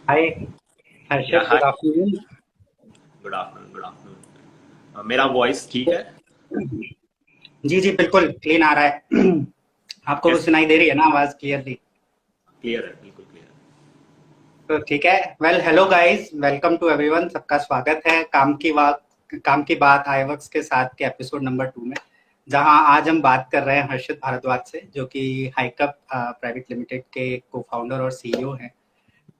हाय या Harshad, hi. Good afternoon. Good afternoon, good afternoon. मेरा voice ठीक है? जी जी, बिल्कुल क्लीन आ रहा है। आपको भी कैसे? सुनाई दे रही है ना आवाज क्लियरली? क्लियर है, बिल्कुल क्लियर तो ठीक है। Well, hello guys, welcome to everyone. सबका स्वागत है काम की बात आईवक्स के साथ के एपिसोड नंबर 2 में, जहां आज हम बात कर रहे हैं हर्षद भारद्वाज से, जो कि हाईकप प्राइवेट लिमिटेड के को फाउंडर और सीईओ हैं।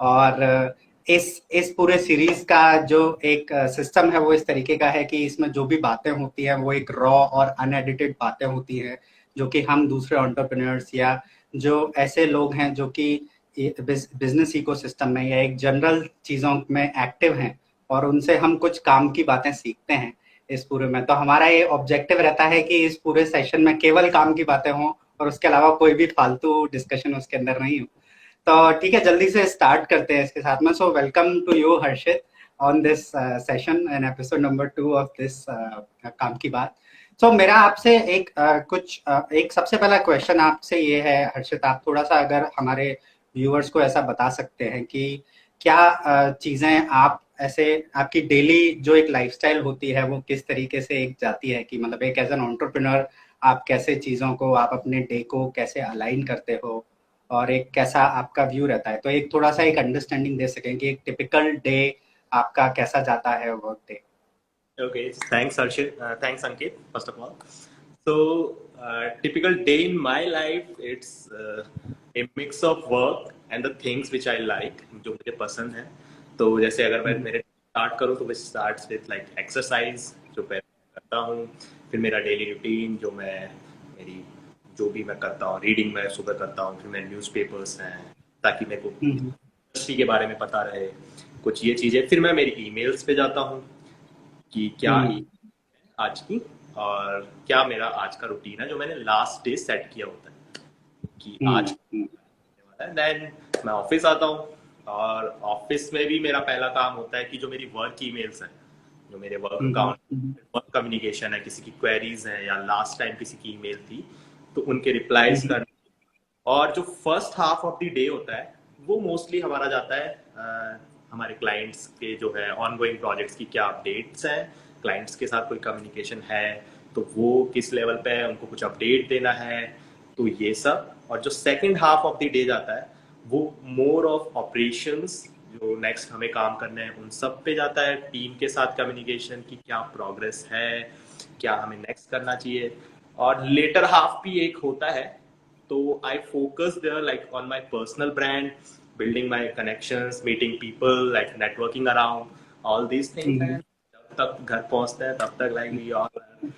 और इस पूरे सीरीज का जो एक सिस्टम है वो इस तरीके का है कि इसमें जो भी बातें होती हैं वो एक रॉ और अनएडिटेड बातें होती हैं, जो कि हम दूसरे एंटरप्रेन्योर्स या जो ऐसे लोग हैं जो कि बिजनेस इकोसिस्टम में या एक जनरल चीजों में एक्टिव हैं, और उनसे हम कुछ काम की बातें सीखते हैं इस पूरे में। तो हमारा ये ऑब्जेक्टिव रहता है कि इस पूरे सेशन में केवल काम की बातें हों और उसके अलावा कोई भी फालतू डिस्कशन उसके अंदर नहीं हो। तो ठीक है, जल्दी से स्टार्ट करते हैं इसके साथ में। So welcome to you Harshit on this session and episode number 2 of this काम की बात। सो मेरा आपसे एक सबसे पहला क्वेश्चन आपसे ये है हर्षित, आप थोड़ा सा अगर हमारे व्यूअर्स को ऐसा बता सकते हैं कि क्या चीजें आप ऐसे आपकी डेली जो एक लाइफस्टाइल होती है वो किस तरीके से एक जाती है, कि मतलब एक एज एन एंटरप्रेन्योर आप कैसे चीजों को, आप अपने डे को कैसे अलाइन करते हो, और एक कैसा आपका व्यू रहता है। तो एक थोड़ा सा एक अंडरस्टैंडिंग दे सकें कि एक टिपिकल डे आपका कैसा जाता है, वर्क डे। है। Okay, thanks Harshit, thanks Ankit, first of all. So typical day in my life, it's a mix of work and the things which I like, जो मुझे पसंद है। तो जैसे अगर मैं मेरे स्टार्ट करूँ तो मैं स्टार्ट्स विद लाइक एक्सरसाइज, जो मैं करता हूँ। फिर मेरा डेली रूटीन, मेरी जो भी मैं करता हूँ, रीडिंग मैं सुबह करता हूँ, फिर मैं न्यूज़पेपर्स हैं ताकि मेरे को हम्म इंडस्ट्री के बारे में पता रहे, कुछ ये चीज़ें। फिर मैं मेरी ईमेल्स पे जाता हूँ कि क्या हम्म आज की, और क्या मेरा आज का रूटीन है जो मैंने लास्ट डे सेट किया होता है कि आज हम्म देन मैं ऑफिस आता हूँ। और ऑफिस में भी मेरा पहला काम होता है कि जो मेरी वर्क ईमेल्स हैं, जो मेरे वर्क हम्म अकाउंट, वर्क कम्युनिकेशन है, किसी की क्वेरीज है या लास्ट टाइम किसी की ईमेल थी तो उनके रिप्लाईज हम्म कर। और जो first half of the day होता है वो मोस्टली हमारा जाता है हमारे क्लाइंट्स के जो है ऑनगोइंग प्रोजेक्ट्स की क्या अपडेट्स हैं, क्लाइंट्स के साथ कोई कम्युनिकेशन है तो वो किस लेवल पे है, उनको कुछ अपडेट देना है, तो ये सब। और जो second half of the day जाता है वो मोर ऑफ ऑपरेशंस, जो नेक्स्ट हमें काम करने हैं उन सब पे जाता है। टीम के साथ कम्युनिकेशन की क्या प्रोग्रेस है, क्या हमें नेक्स्ट करना चाहिए। और लेटर हाफ भी एक होता है, तो I focus there like on my personal brand, building my connections, meeting people, like networking around all these things. Hmm and जब तक घर पहुंचते हैं तब तक like we all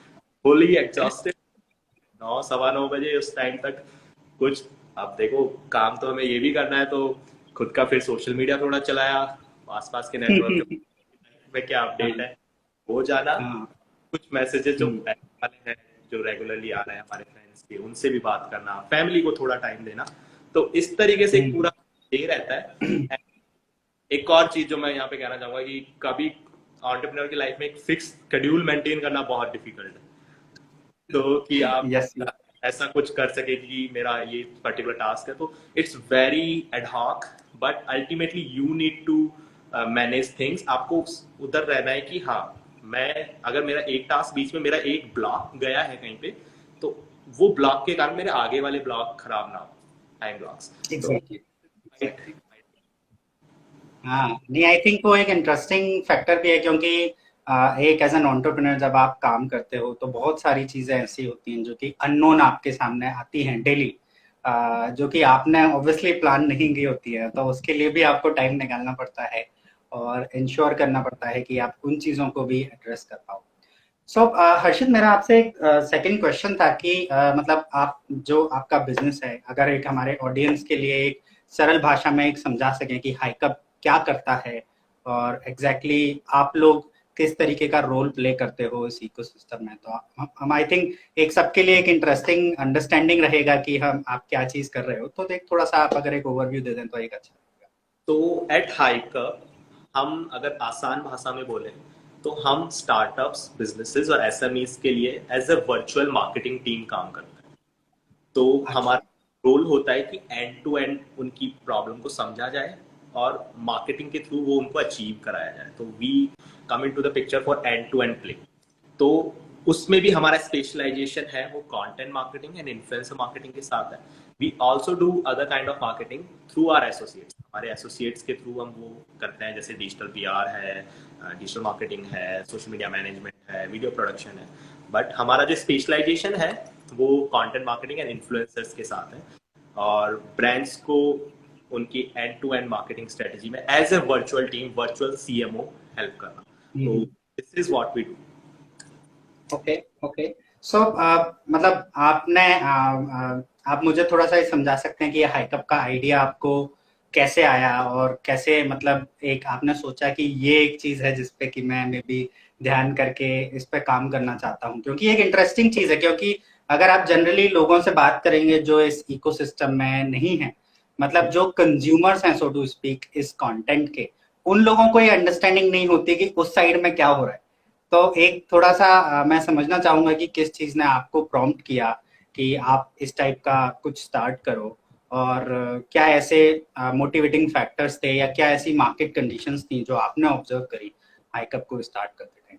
fully exhausted. 9 सवा 9 बजे उस टाइम तक कुछ, अब देखो काम तो हमें ये भी करना है, तो खुद का फिर सोशल मीडिया थोड़ा चलाया, आसपास के नेटवर्क में क्या अपडेट हाँ है वो जाना, हाँ। कुछ मैसेजेस जो हम्म वाले हैं जो रेगुलरली आ रहे हैं हमारे फ्रेंड्स के, उनसे भी बात करना, फैमिली को थोड़ा टाइम देना। तो इस तरीके से एक हम्म पूरा डे रहता है। एक और चीज जो मैं यहाँ पे कहना चाहूंगा कि कभी एंटरप्रेन्योर की लाइफ में एक फिक्स शेड्यूल मेंटेन करना बहुत डिफिकल्ट है। तो कि आप यस। ऐसा कुछ कर सके कि मेरा ये पर्टिकुलर टास्क है, तो it's very ad hoc, but ultimately you need to manage things. आपको उधर रहना है कि हाँ, मैं अगर मेरा एक टास्क बीच में मेरा एक ब्लॉक गया है कहीं पे, तो वो ब्लॉक के कारण मेरे आगे वाले ब्लॉक खराब ना हो, टाइम ब्लॉक्स। तो एग्जैक्टली एग्जैक्टली। हाँ, नहीं, आई थिंक वो एक इंटरेस्टिंग फैक्टर भी है, क्योंकि एक एज एन एंटरप्रेन्योर जब आप काम करते हो तो बहुत सारी चीजें ऐसी होती हैं जो कि अननोन आपके सामने आती हैं डेली, जो कि आपने ऑब्वियसली प्लान नहीं की होती है, तो उसके लिए भी आपको टाइम निकालना पड़ता है और इंश्योर करना पड़ता है कि आप उन चीजों को भी एड्रेस कर पाओ। सो हर्षित, मेरा आपसे एक सेकंड क्वेश्चन था कि मतलब आप जो आपका बिजनेस है, अगर एक हमारे ऑडियंस के लिए एक सरल भाषा में एक समझा सकें कि हाइकअप क्या करता है, और एग्जैक्टली आप लोग किस तरीके का रोल प्ले करते हो इस इकोसिस्टम में, तो हम आई थिंक एक सबके लिए एक इंटरेस्टिंग अंडरस्टैंडिंग रहेगा कि हम आप क्या चीज कर रहे हो। तो देख, थोड़ा सा आप अगर एक ओवरव्यू दे दें तो एक अच्छा रहेगा। तो एट हाइकअप, हम अगर आसान भाषा में बोले तो हम स्टार्टअप्स, बिजनेसेस और एसएमईज के लिए as a virtual marketing team काम करते हैं। तो अच्छा। हमारा रोल होता है कि एंड टू एंड उनकी प्रॉब्लम को समझा जाए, और मार्केटिंग के थ्रू वो उनको अचीव कराया जाए। तो we come into the picture for end to end play. तो उसमें भी हमारा स्पेशलाइजेशन है वो content marketing and influencer marketing के साथ है। We also do other kind of marketing through our associates. हमारे एसोसिएट्स के थ्रू हम वो करते हैं, जैसे डिजिटल पीआर है, डिजिटल मार्केटिंग है, सोशल मीडिया मैनेजमेंट है, वीडियो प्रोडक्शन है। बट हमारा जो स्पेशलाइजेशन है वो कंटेंट मार्केटिंग एंड इन्फ्लुएंसर्स के साथ है, और ब्रांड्स को उनकी end to end marketing strategy में as a virtual team, virtual CMO help करना। तो this is what we do. Okay okay. So मतलब आपने आप मुझे थोड़ा सा ये समझा सकते हैं कि ये हाइकअप का आइडिया आपको कैसे आया, और कैसे मतलब एक आपने सोचा कि ये एक चीज है जिसपे कि मैं मे बी ध्यान करके इस पे काम करना चाहता हूँ, क्योंकि एक इंटरेस्टिंग चीज है। क्योंकि अगर आप जनरली लोगों से बात करेंगे जो इस इकोसिस्टम में नहीं है, मतलब जो कंज्यूमर्स हैं सो टू स्पीक इस कंटेंट के, उन लोगों को ये अंडरस्टैंडिंग नहीं होती कि उस साइड में क्या हो रहा है। तो एक थोड़ा सा मैं समझना चाहूंगा कि किस चीज ने आपको प्रॉम्प्ट किया कि आप इस टाइप का कुछ स्टार्ट करो, और क्या ऐसे मोटिवेटिंग फैक्टर्स थे या क्या ऐसी मार्केट कंडीशंस थी जो आपने ऑब्जर्व करी हाइकअप को स्टार्ट करते टाइम?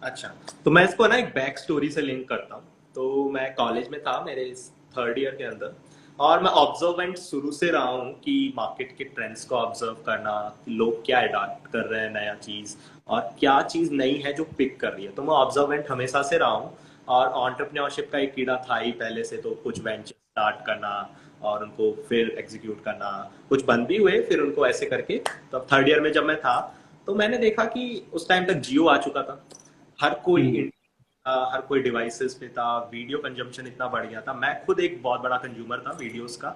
अच्छा, तो मैं इसको ना एक बैक स्टोरी से लिंक करता हूँ। तो मैं कॉलेज में था, मेरे थर्ड ईयर के अंदर, और मैं ऑब्जर्वेंट शुरू से रहा हूँ कि मार्केट के ट्रेंड्स को ऑब्जर्व करना, कि लोग क्या अडॉप्ट कर रहे हैं नया चीज़, और क्या चीज़ नई है जो पिक कर रही है। तो मैं ऑब्जर्वेंट हमेशा से रहा हूँ, और एंटरप्रेन्योरशिप का एक कीड़ा था ही पहले से। तो कुछ वेंचर स्टार्ट करना और उनको फिर एग्जीक्यूट करना, कुछ बंद भी हुए फिर उनको ऐसे करके। तो थर्ड ईयर में जब मैं था तो मैंने देखा कि उस टाइम तक जियो आ चुका था, हर कोई हर कोई डिवाइसेस पे था, वीडियो कंजम्पशन इतना बढ़ गया था। मैं खुद एक बहुत बड़ा कंज्यूमर था वीडियोस का।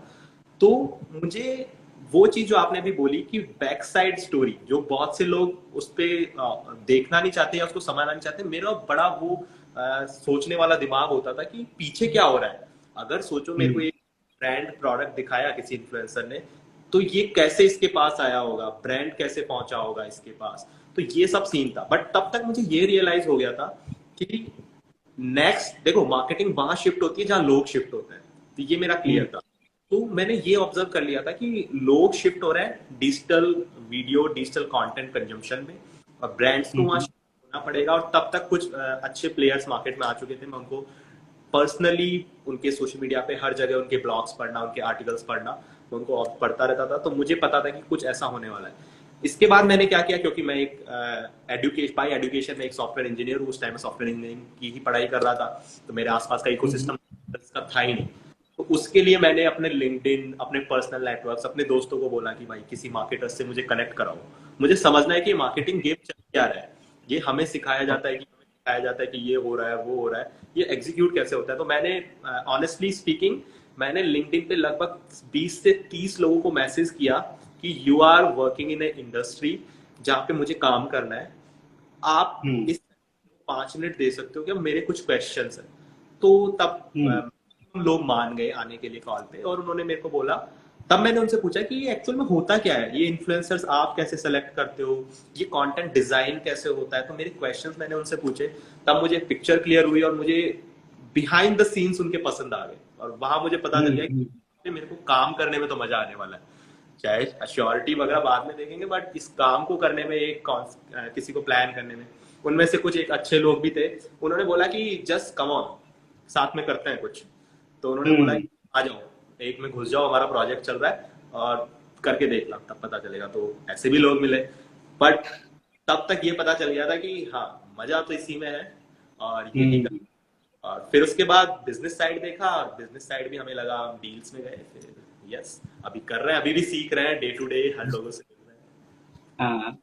तो मुझे वो चीज जो आपने अभी बोली कि बैक साइड स्टोरी, जो बहुत से लोग उस पे देखना नहीं चाहते या उसको समझना नहीं चाहते, मेरा बड़ा वो सोचने वाला दिमाग होता था कि पीछे क्या हो रहा है। अगर सोचो मेरे को एक ब्रांड प्रोडक्ट दिखाया किसी इन्फ्लुएंसर ने, तो ये कैसे इसके पास आया होगा, ब्रांड कैसे पहुंचा होगा इसके पास। तो ये सब सीन था। बट तब तक मुझे ये रियलाइज हो गया था कि नेक्स्ट देखो, मार्केटिंग वहां शिफ्ट होती है जहां लोग शिफ्ट होते हैं। तो ये मेरा क्लियर था। तो मैंने ये ऑब्जर्व कर लिया था कि लोग शिफ्ट हो रहे हैं digital video, digital content consumption में, और ब्रांड्स को वहां शिफ्ट होना पड़ेगा। और तब तक कुछ अच्छे प्लेयर्स मार्केट में आ चुके थे। मैं उनको पर्सनली उनके सोशल मीडिया पे हर जगह उनके ब्लॉग्स पढ़ना, उनके आर्टिकल्स पढ़ना, मैं उनको पढ़ता रहता था। तो मुझे पता था कि कुछ ऐसा होने वाला है। इसके बाद मैंने क्या किया, क्योंकि मैं एक बाय एजुकेशन में एक सॉफ्टवेयर इंजीनियर हूँ, उस टाइम में सॉफ्टवेयर इंजीनियरिंग की ही पढ़ाई कर रहा था। तो मेरे आसपास का इकोसिस्टम का था ही नहीं। तो उसके लिए मैंने अपने लिंक्डइन, अपने पर्सनल नेटवर्क्स, अपने दोस्तों को बोला कि भाई किसी मार्केटर से मुझे कनेक्ट कराओ, मुझे समझना है कि मार्केटिंग गेम चल क्या रहा है। ये हमें सिखाया जाता है कि ये हो रहा है, वो हो रहा है, ये एग्जीक्यूट कैसे होता है। तो मैंने ऑनेस्टली स्पीकिंग मैंने लिंक्डइन पे लगभग 20 से 30 लोगों को मैसेज किया कि you are working in a industry जहाँ पे मुझे काम करना है, आप इस 5 मिनट दे सकते हो क्या, मेरे कुछ क्वेश्चंस हैं। तो तब लोग मान गए आने के लिए कॉल पे, और उन्होंने मेरे को बोला। तब मैंने उनसे पूछा कि ये एक्चुअल में होता क्या है, ये इन्फ्लुएंसर्स आप कैसे सेलेक्ट करते हो, ये कंटेंट डिजाइन कैसे होता है। तो मेरे क्वेश्चंस मैंने उनसे पूछे, तब मुझे पिक्चर क्लियर हुई, और मुझे बिहाइंड द सीन्स उनके पसंद आ गए। और वहां मुझे पता चल गया कि मेरे को काम करने में तो मजा आने वाला है। चाहे अश्योरिटी वगैरह बाद में देखेंगे, बट इस काम को करने में, एक किसी को प्लान करने में। उनमें से कुछ एक अच्छे लोग भी थे, उन्होंने बोला कि जस्ट कम ऑन, साथ में करते हैं कुछ। तो उन्होंने बोला कि आ जाओ, एक में घुस जाओ, हमारा प्रोजेक्ट चल रहा है और करके देखना, तब पता चलेगा। तो ऐसे भी लोग मिले। बट तब तक ये पता चल गया था कि हाँ, मजा तो इसी में है और यही कर। और फिर उसके बाद बिजनेस साइड देखा, और बिजनेस साइड भी हमें लगा, डील्स में गए फिर। यस, अभी कर रहे हैं, अभी भी सीख रहे हैं, डे टू डे हर लोगों से मिल रहे हैं। हाँ,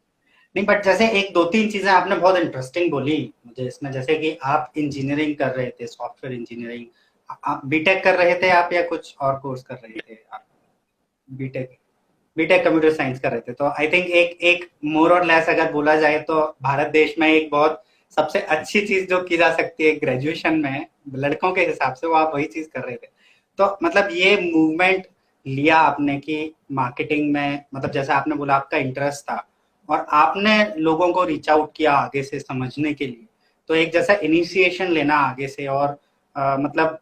नहीं बट जैसे एक दो तीन चीजें आपने बहुत इंटरेस्टिंग बोली मुझे इसमें, जैसे कि आप इंजीनियरिंग कर रहे थे, सॉफ्टवेयर इंजीनियरिंग, आप बीटेक कर रहे थे आप, या कुछ और कोर्स कर रहे थे आप? बीटेक, बीटेक कंप्यूटर साइंस कर रहे थे। तो आई थिंक एक एक मोर और लेस अगर बोला जाए तो भारत देश में एक बहुत सबसे अच्छी चीज जो की जा सकती है ग्रेजुएशन में लड़कों के हिसाब से, वो आप वही चीज कर रहे थे। तो मतलब ये मूवमेंट लिया आपने कि मार्केटिंग में, मतलब जैसे आपने बोला आपका इंटरेस्ट था और आपने लोगों को रीच आउट किया आगे से समझने के लिए, तो एक जैसा इनिशिएशन लेना आगे से, और मतलब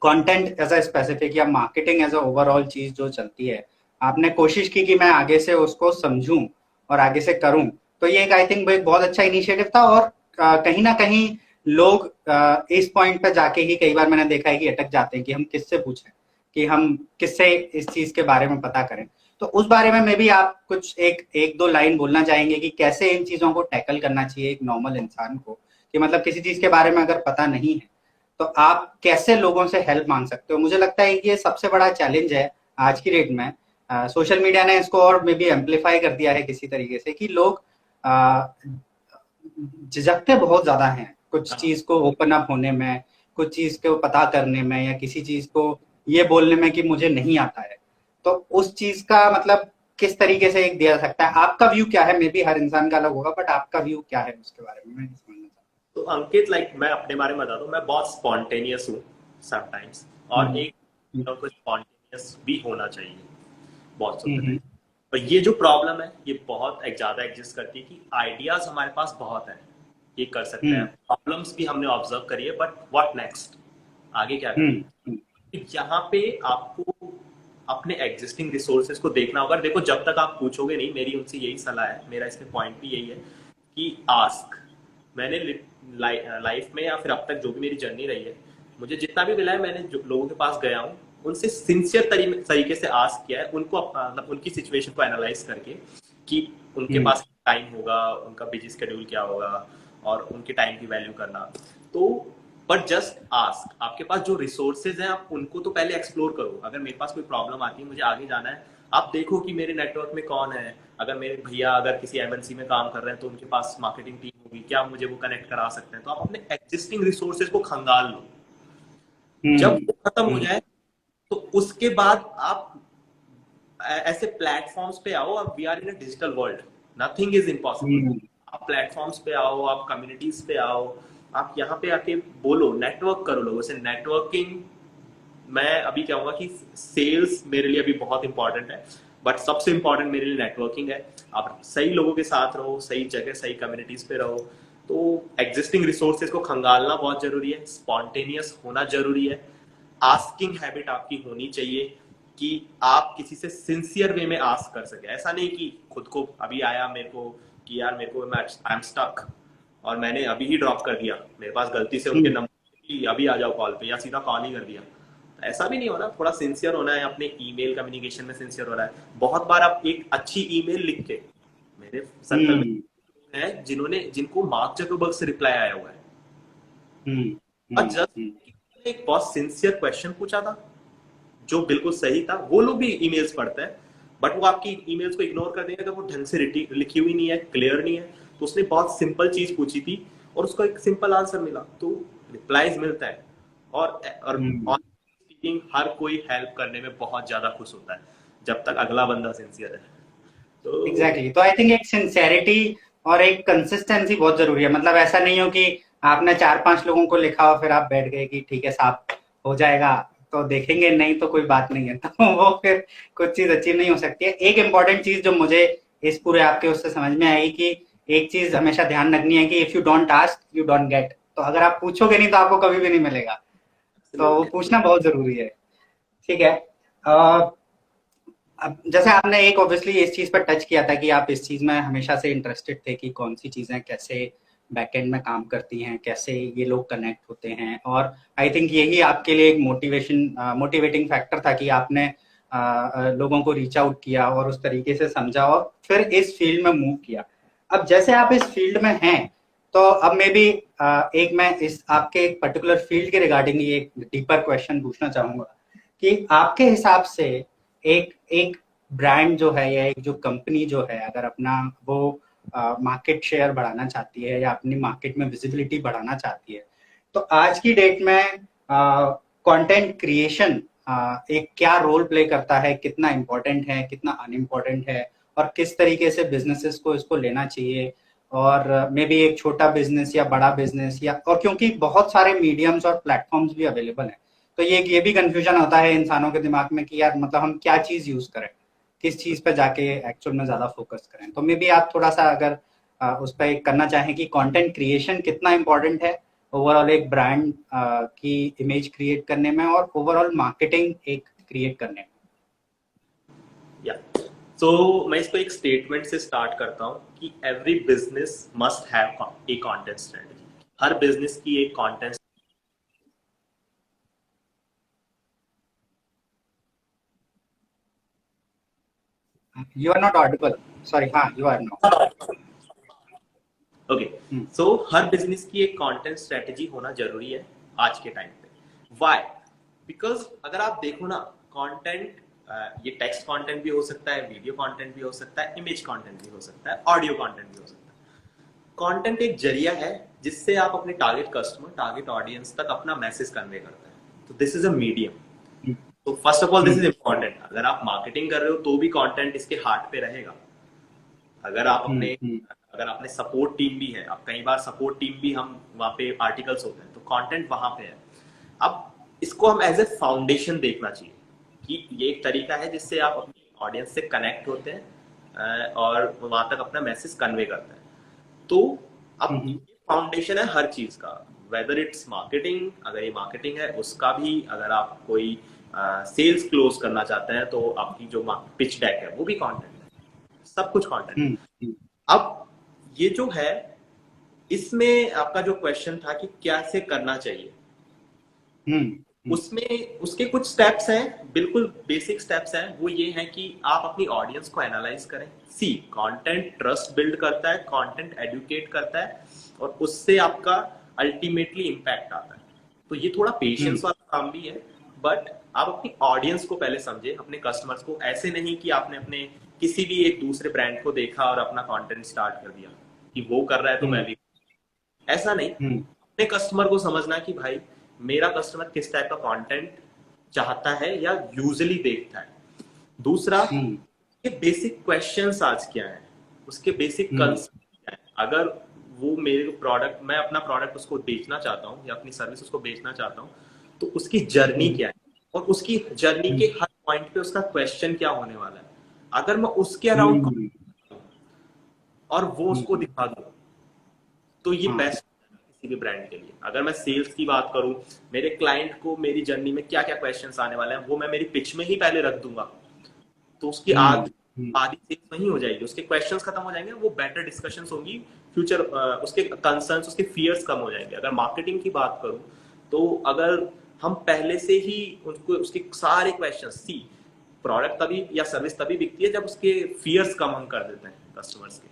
कंटेंट एज अ स्पेसिफिक या मार्केटिंग एज अ ओवरऑल चीज जो चलती है आपने कोशिश की कि मैं आगे से उसको समझूं और आगे से करूं, तो ये एक आई थिंक एक बहुत अच्छा इनिशिएटिव था। और कहीं ना कहीं लोग इस पॉइंट पे जाके ही कई बार मैंने देखा है कि अटक जाते हैं कि हम किससे पूछें, कि हम किससे इस चीज के बारे में पता करें। तो उस बारे में मे भी आप कुछ एक दो लाइन बोलना चाहेंगे कि कैसे इन चीजों को टैकल करना चाहिए एक नॉर्मल इंसान को, कि मतलब किसी चीज के बारे में अगर पता नहीं है तो आप कैसे लोगों से हेल्प मांग सकते हो। मुझे लगता है कि ये सबसे बड़ा चैलेंज है आज की डेट में। सोशल मीडिया ने इसको और मे बी एम्पलीफाई कर दिया है किसी तरीके से, कि लोग झिझकते बहुत ज्यादा हैं कुछ हाँ। चीज को ओपन अप होने में, कुछ चीज को पता करने में, या किसी चीज को ये बोलने में कि मुझे नहीं आता है। तो उस चीज का मतलब किस तरीके से एक दिया सकता है, आपका व्यू क्या है? मे बी हर इंसान का अलग होगा, बट आपका व्यू क्या है उसके बारे में, मैं समझना चाहता तो अंकित, मैं अपने बारे में बता दूं, मैं बहुत स्पॉन्टेनियस हूँ समटाइम्स, हूँ। और एक को स्पॉन्टेनियस भी होना चाहिए बहुत हम्म, समय तक। पर ये जो प्रॉब्लम है ये बहुत ज्यादा एग्जिस्ट करती है कि आइडियाज हमारे पास बहुत है, ये कर सकते हैं, हम्म, प्रॉब्लम्स भी हमने ऑब्जर्व करी है, बट व्हाट नेक्स्ट, आगे क्या हम्म, करें। यहाँ पे आपको अपने एग्जिस्टिंग रिसोर्सेज को देखना होगा। देखो, जब तक आप पूछोगे नहीं, मेरी उनसे यही सलाह है, मेरा इसमें पॉइंट भी यही है कि आस्क। मैंने लाइफ में या फिर अब तक जो भी मेरी जर्नी रही है, मुझे जितना भी मिला है, मैंने जो लोगों के पास गया हूँ उनसे सिंसियर तरीके से आस्क किया है, उनको मतलब उनकी सिचुएशन को एनालाइज करके कि उनके हम्म, पास टाइम होगा, उनका बिजी शेड्यूल क्या होगा, और उनके टाइम की वैल्यू करना। तो बट जस्ट आस्क, आपके पास जो रिसोर्सेज हैं आप उनको तो पहले एक्सप्लोर करो। अगर मेरे पास कोई प्रॉब्लम आती है, मुझे आगे जाना है, आप देखो कि मेरे नेटवर्क में कौन है। अगर मेरे भैया अगर किसी एमएनसी में काम कर रहे हैं तो उनके पास मार्केटिंग टीम होगी, क्या मुझे वो कनेक्ट करा सकते हैं। तो आप अपने एग्जिस्टिंग रिसोर्सेज को खंगाल लो। जब हम्म, वो खत्म हो हम्म, जाए तो उसके बाद आप ऐसे प्लेटफॉर्म्स पे आओ। अब we are in a digital world, nothing is impossible. Hmm, आप प्लेटफॉर्म्स पे आओ, आप कम्युनिटीज पे आओ, आप यहाँ पे आके बोलो, नेटवर्क करो लोगों से। नेटवर्किंग, मैं अभी कहूंगा कि सेल्स मेरे लिए अभी बहुत इंपॉर्टेंट है, बट सबसे इंपॉर्टेंट मेरे लिए नेटवर्किंग है। आप सही लोगों के साथ रहो, सही जगह सही कम्युनिटीज पे रहो। तो एग्जिस्टिंग रिसोर्सेज को खंगालना बहुत जरूरी है, स्पॉन्टेनियस होना जरूरी है, आस्किंग हैबिट आपकी होनी चाहिए कि आप किसी से सिंसियर वे में आस्क कर सके। ऐसा नहीं कि खुद को अभी आया मेरे को कि यार मेरे को आई एम स्टक और मैंने अभी ही ड्रॉप कर दिया, मेरे पास गलती से उनके हम्म, नंबर कि अभी आ जाओ कॉल पे, या सीधा कॉल ही कर दिया। ऐसा भी नहीं होना, थोड़ा सिंसियर होना है, अपने ईमेल कम्युनिकेशन में सिंसियर होना है। बहुत बार आप एक अच्छी ईमेल लिख के, मेरे सर्कल में हम्म, है जिनको मार्क जकरबर्ग से रिप्लाई आया हुआ है, हम्म, और हम्म, जस्ट एक बहुत सिंसियर क्वेश्चन पूछा था जो बिल्कुल सही था। वो लोग भी ईमेल्स पढ़ते हैं, बट वो आपकी ईमेल्स को इग्नोर कर देंगे अगर वो ढंग से लिखी हुई नहीं है, क्लियर नहीं है। तो उसने बहुत सिंपल चीज पूछी थी और उसको एक सिंपल आंसर मिला, तो रिप्लाईज मिलता है। और हम्म। स्पीकिंग, हर कोई हेल्प करने में बहुत ज्यादा खुश होता है जब तक अगला बंदा सिंसियर है। तो एग्जैक्टली, तो आई थिंक एक सिंसेरिटी और एक कंसिस्टेंसी बहुत जरूरी है। मतलब ऐसा नहीं हो कि आपने 4-5 लोगों को लिखा हो फिर आप बैठ गए कि ठीक है साहब हो जाएगा, तो देखेंगे, नहीं तो कोई बात नहीं है। तो वो फिर कुछ चीज अच्छी नहीं हो सकती है। एक इम्पॉर्टेंट चीज जो मुझे इस पूरे आपके उससे समझ में आई कि एक चीज हमेशा ध्यान रखनी है कि if you don't ask you don't get. तो अगर आप पूछोगे नहीं तो आपको कभी भी नहीं मिलेगा। तो वो एब्सोल्युटली। पूछना बहुत जरूरी है। ठीक है। अब जैसे आपने एक ऑब्वियसली इस चीज पर टच किया था कि आप इस चीज में हमेशा से इंटरेस्टेड थे कि कौन सी चीजें कैसे बैकएंड में काम करती हैं, कैसे ये लोग कनेक्ट होते हैं। और आई थिंक यही आपके लिए एक मोटिवेटिंग फैक्टर था कि आपने लोगों को रीच आउट किया और उस तरीके से समझा और फिर इस फील्ड में मूव किया। अब जैसे आप इस फील्ड में हैं, तो अब मे बी एक मैं इस आपके एक पर्टिकुलर फील्ड के रिगार्डिंग ये एक डीपर क्वेश्चन पूछना चाहूंगा कि आपके हिसाब से एक एक ब्रांड जो है या एक जो कंपनी जो है, अगर अपना वो मार्केट शेयर बढ़ाना चाहती है या अपनी मार्केट में विजिबिलिटी बढ़ाना चाहती है, तो आज की डेट में कंटेंट क्रिएशन एक क्या रोल प्ले करता है, कितना इम्पोर्टेंट है, कितना अनइम्पोर्टेंट है, और किस तरीके से बिजनेसेस को इसको लेना चाहिए। और मे बी एक छोटा बिजनेस या बड़ा बिजनेस, या और क्योंकि बहुत सारे मीडियम्स और प्लेटफॉर्म्स भी अवेलेबल हैं, तो ये भी कंफ्यूजन होता है इंसानों के दिमाग में कि यार मतलब हम क्या चीज यूज करें, किस चीज पे जाके एक्चुअल में ज्यादा फोकस करें। तो मे बी आप थोड़ा सा अगर उस पर करना चाहें कि कंटेंट क्रिएशन कितना इंपॉर्टेंट है ओवरऑल एक ब्रांड की इमेज क्रिएट करने में और ओवरऑल मार्केटिंग एक क्रिएट करने में। या सो मैं इसको एक स्टेटमेंट से स्टार्ट करता हूँ कि every business must have a content strategy. हर बिजनेस की एक content. You are not audible, sorry. हाँ, you are no. Okay, so हर बिजनेस की एक कंटेंट स्ट्रेटजी होना जरूरी है आज के टाइम पे। व्हाई? बिकॉज अगर आप देखो ना, कंटेंट ये टेक्स्ट कंटेंट भी हो सकता है, वीडियो कंटेंट भी हो सकता है, इमेज कंटेंट भी हो सकता है, ऑडियो कंटेंट भी हो सकता है। कंटेंट एक जरिया है जिससे आप अपने टारगेट कस्टमर, टारगेट ऑडियंस तक अपना मैसेज कन्वे करते हैं। तो दिस इज अ मीडियम। तो first of all this is important. अगर आप मार्केटिंग कर रहे हो तो भी कंटेंट इसके हार्ट पे रहेगा। अगर आप अपने अगर आपने सपोर्ट टीम भी है, अब कई बार सपोर्ट टीम भी हम वहाँ पे आर्टिकल्स होते हैं, तो कंटेंट वहां पे है। अब इसको हम एज ए फाउंडेशन देखना चाहिए कि ये एक तरीका है जिससे आप अपनी ऑडियंस से कनेक्ट होते हैं और वहां तक अपना मैसेज कन्वे करते हैं। तो अब ये फाउंडेशन है हर चीज का, वेदर इट्स मार्केटिंग। अगर ये मार्केटिंग है उसका भी, अगर आप कोई सेल्स क्लोज करना चाहते हैं तो आपकी जो पिच डेक है वो भी कंटेंट है, सब कुछ कंटेंट है। अब ये जो है, इसमें आपका जो क्वेश्चन था कि कैसे करना चाहिए, उसमें उसके कुछ स्टेप्स हैं, बिल्कुल बेसिक स्टेप्स हैं। वो ये है कि आप अपनी ऑडियंस को एनालाइज करें। सी, कंटेंट ट्रस्ट बिल्ड करता है, कंटेंट एडुकेट करता है, और उससे आपका अल्टीमेटली इम्पैक्ट आता है। तो ये थोड़ा पेशेंस वाला काम भी है, बट आप अपनी ऑडियंस को पहले समझे, अपने कस्टमर्स को। ऐसे नहीं कि आपने अपने किसी भी एक दूसरे ब्रांड को देखा और अपना कंटेंट स्टार्ट कर दिया कि वो कर रहा है तो मैं भी। ऐसा नहीं, अपने कस्टमर को समझना कि भाई मेरा कस्टमर किस टाइप का कंटेंट चाहता है या यूजुअली देखता है। दूसरा, ये बेसिक क्वेश्चंस आज क्या है, उसके बेसिक कंसेप्ट क्या है। अगर वो मेरे प्रोडक्ट, मैं अपना प्रोडक्ट उसको बेचना चाहता हूँ या अपनी सर्विस उसको बेचना चाहता हूँ, तो उसकी जर्नी क्या है, और उसकी जर्नी के हर पॉइंट पे उसका क्वेश्चन क्या होने वाला है। अगर मैं उसके अराउंड और वो उसको दिखा दूं, तो ये बेस्ट किसी भी ब्रांड के लिए। अगर मैं सेल्स की बात करूं, मेरे क्लाइंट को मेरी जर्नी में क्या क्या क्वेश्चंस आने वाले हैं वो मैं मेरी पिच में ही पहले रख दूंगा, तो उसकी आधी सेल्स वही हो जाएगी। उसके क्वेश्चंस खत्म हो जाएंगे, वो बेटर डिस्कशंस होंगी फ्यूचर, उसके कंसर्न्स, उसके फियर्स कम हो जाएंगे। अगर मार्केटिंग की बात करूं, तो अगर हम पहले से ही उनको उसके सारे क्वेश्चन, सी प्रोडक्ट तभी या सर्विस तभी बिकती है जब उसके फियर्स कम हम कर देते हैं कस्टमर्स के।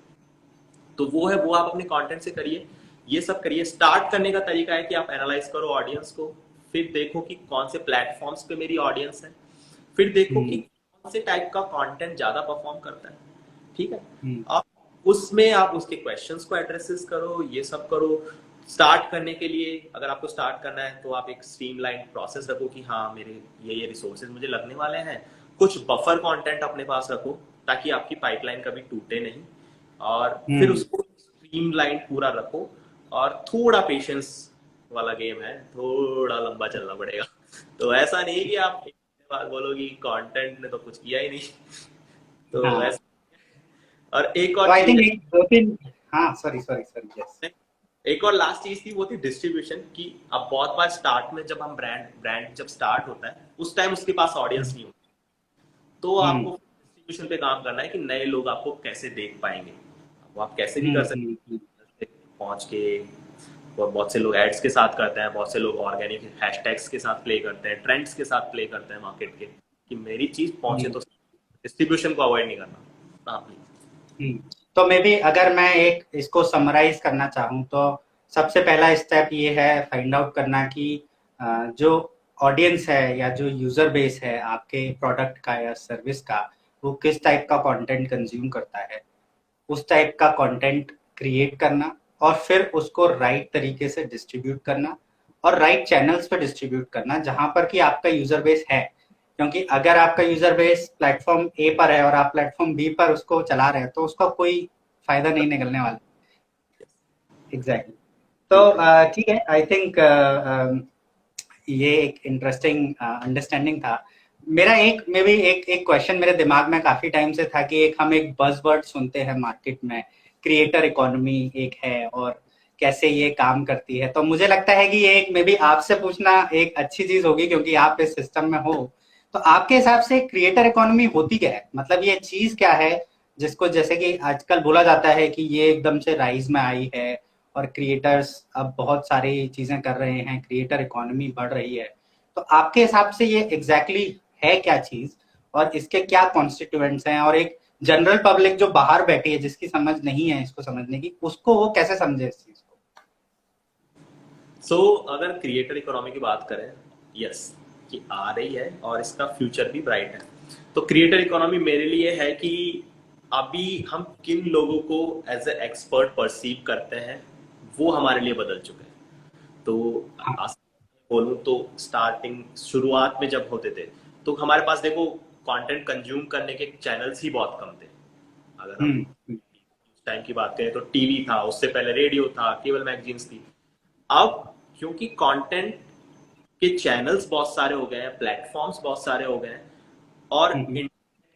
तो वो है, वो आप अपने कंटेंट से करिए, ये सब करिए। स्टार्ट करने का तरीका है कि आप एनालाइज करो ऑडियंस को, फिर देखो कि कौन से प्लेटफॉर्म्स पे मेरी ऑडियंस है, फिर देखो कि कौन से टाइप का कंटेंट ज्यादा परफॉर्म करता है, ठीक है। आप उसमें आप उसके क्वेश्चंस को एड्रेसेस करो, ये सब करो। स्टार्ट करने के लिए, अगर आपको स्टार्ट करना है तो आप एक स्ट्रीमलाइन प्रोसेस रखो कि हाँ मेरे ये रिसोर्सेज मुझे लगने वाले हैं। कुछ बफर कंटेंट अपने पास रखो ताकि आपकी पाइपलाइन कभी टूटे नहीं, और फिर उसको स्ट्रीमलाइन पूरा रखो। और थोड़ा पेशेंस वाला गेम है, थोड़ा लंबा चलना पड़ेगा। तो ऐसा नहीं कि आप एक बार बोलोगे कंटेंट ने तो कुछ किया ही नहीं। तो ऐसा। और एक और आई थिंक चीज, एक दो तीन, हाँ सॉरी सॉरी सॉरी, यस। एक और लास्ट चीज थी, वो थी डिस्ट्रीब्यूशन की। अब बहुत बार स्टार्ट में जब हम ब्रांड जब स्टार्ट होता है उस टाइम उसके पास ऑडियंस नहीं होती, तो आपको डिस्ट्रीब्यूशन पे काम करना है कि नए लोग आपको कैसे देख पाएंगे। वो आप कैसे भी कर सकते हैं पहुंच के। बहुत से लोग एड्स के साथ करते हैं, बहुत से लोग ऑर्गेनिक हैशटैग्स के साथ प्ले करते हैं, ट्रेंड्स के साथ प्ले करते हैं मार्केट के, कि मेरी चीज पहुंचे। तो डिस्ट्रीब्यूशन को अवॉइड नहीं करना। हाँ प्लीज। तो मे बी अगर मैं एक इसको समराइज करना चाहूँ तो सबसे पहला स्टेप ये है फाइंड आउट करना कि जो ऑडियंस है या जो यूजर बेस है आपके प्रोडक्ट का या सर्विस का, वो किस टाइप का कंटेंट कंज्यूम करता है, उस टाइप का कंटेंट क्रिएट करना, और फिर उसको राइट तरीके से डिस्ट्रीब्यूट करना और राइट चैनल्स पे डिस्ट्रीब्यूट करना जहां पर कि आपका यूजर बेस है। क्योंकि अगर आपका यूजर बेस प्लेटफॉर्म ए पर है और आप प्लेटफॉर्म बी पर उसको चला रहे हैं तो उसका कोई फायदा नहीं निकलने वाला। एग्जैक्टली। तो ठीक है, आई थिंक ये एक इंटरेस्टिंग अंडरस्टैंडिंग था। मेरा एक मे बी एक क्वेश्चन मेरे दिमाग में काफी टाइम से था कि हम एक बज़वर्ड सुनते हैं मार्केट में, क्रिएटर इकोनॉमी एक है, और कैसे ये काम करती है। तो मुझे लगता है कि ये एक मे बी आपसे पूछना एक अच्छी चीज होगी क्योंकि आप इस सिस्टम में हो। तो आपके हिसाब से क्रिएटर इकोनॉमी होती क्या है, मतलब ये चीज क्या है जिसको, जैसे कि आजकल बोला जाता है कि ये एकदम से राइज में आई है और क्रिएटर्स अब बहुत सारी चीजें कर रहे हैं, क्रिएटर इकोनॉमी बढ़ रही है। तो आपके हिसाब से ये एग्जैक्टली है क्या चीज, और इसके क्या कॉन्स्टिट्यूएंट्स हैं, और एक जनरल पब्लिक जो बाहर बैठी है जिसकी समझ नहीं है इसको समझने की, उसको वो कैसे समझे इस चीज को? अगर क्रिएटर इकोनॉमी की बात करें, यस, कि आ रही है और इसका फ्यूचर भी ब्राइट है। तो क्रिएटर इकोनॉमी मेरे लिए है कि अभी हम किन लोगों को एज ए एक्सपर्ट परसीव करते हैं वो हमारे लिए बदल चुके हैं। तो हाँ। बोलूँ तो स्टार्टिंग शुरुआत में जब होते थे तो हमारे पास देखो कंटेंट कंज्यूम करने के चैनल्स ही बहुत कम थे। अगर हम हम्म। टाइम की बात करें तो टीवी था, उससे पहले रेडियो था, केवल मैगजीन्स थी। अब क्योंकि कंटेंट के चैनल्स बहुत सारे हो गए हैं, प्लेटफॉर्म्स बहुत सारे हो गए हैं, और हम्म। इंटरनेट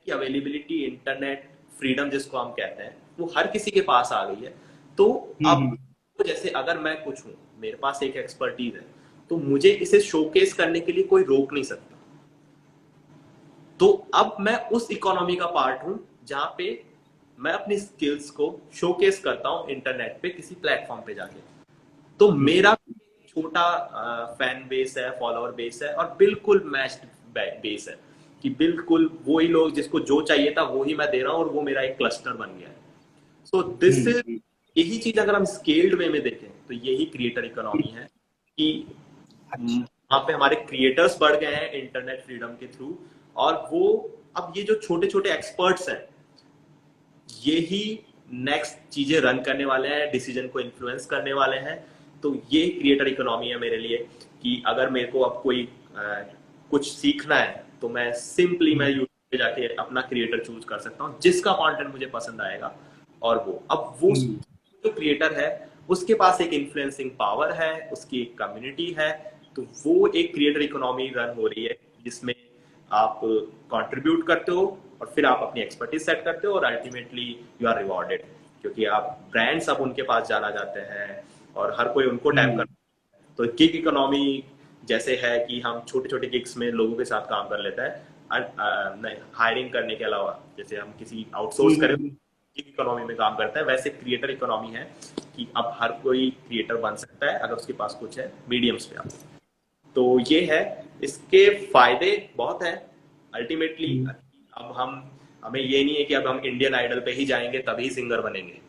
की अवेलेबिलिटी, इंटरनेट फ्रीडम जिसको हम कहते हैं, वो हर किसी के पास आ गई है। तो अब हम्म। जैसे अगर मैं कुछ हूँ, मेरे पास एक एक्सपर्टीज है, तो मुझे इसे शोकेस करने के लिए कोई रोक नहीं सकता। तो अब मैं उस इकोनॉमी का पार्ट हूं जहां पे मैं अपनी स्किल्स को शोकेस करता हूं इंटरनेट पे किसी प्लेटफॉर्म पे जाके। तो मेरा छोटा फैन बेस है, फॉलोअर बेस है, और बिल्कुल मैच्ड बेस है कि बिल्कुल वही लोग जिसको जो चाहिए था वो ही मैं दे रहा हूं, और वो मेरा एक क्लस्टर बन गया है। सो दिस इज, हम्म। यही चीज अगर हम स्केल्ड वे में देखें तो यही क्रिएटर इकोनॉमी है कि अच्छा। वहां पे हमारे क्रिएटर्स बढ़ गए हैं इंटरनेट फ्रीडम के थ्रू, और वो अब ये जो छोटे छोटे एक्सपर्ट्स हैं ये ही नेक्स्ट चीजें रन करने वाले हैं, डिसीजन को इन्फ्लुएंस करने वाले हैं। तो ये क्रिएटर इकोनॉमी है मेरे लिए कि अगर मेरे को अब कोई कुछ सीखना है तो मैं सिंपली मैं यूट्यूब पे जाके अपना क्रिएटर चूज कर सकता हूँ जिसका कंटेंट मुझे पसंद आएगा। और वो अब वो हम्म। जो क्रिएटर है उसके पास एक इन्फ्लुएंसिंग पावर है, उसकी एक कम्युनिटी है। तो वो एक क्रिएटर इकोनॉमी रन हो रही है जिसमें आप कंट्रीब्यूट करते हो और फिर आप अपनी एक्सपर्टीज सेट करते हो, और अल्टीमेटली यू आर रिवॉर्डेड क्योंकि आप ब्रांड्स अब उनके पास जाना जाते हैं और हर कोई उनको टैप हम्म। करता है। तो गिग इकोनॉमी जैसे है कि हम छोटे छोटे गिग्स में लोगों के साथ काम कर लेते हैं हायरिंग करने के अलावा, जैसे हम किसी आउटसोर्स करें हम्म। गिग इकोनॉमी में काम करता है, वैसे क्रिएटर इकोनॉमी है कि अब हर कोई क्रिएटर बन सकता है अगर उसके पास कुछ है मीडियम्स पे। आप तो ये है, इसके फायदे बहुत हैं अल्टीमेटली। हम्म। अब हमें ये नहीं है कि अब हम इंडियन आइडल पे ही जाएंगे तभी सिंगर बनेंगे।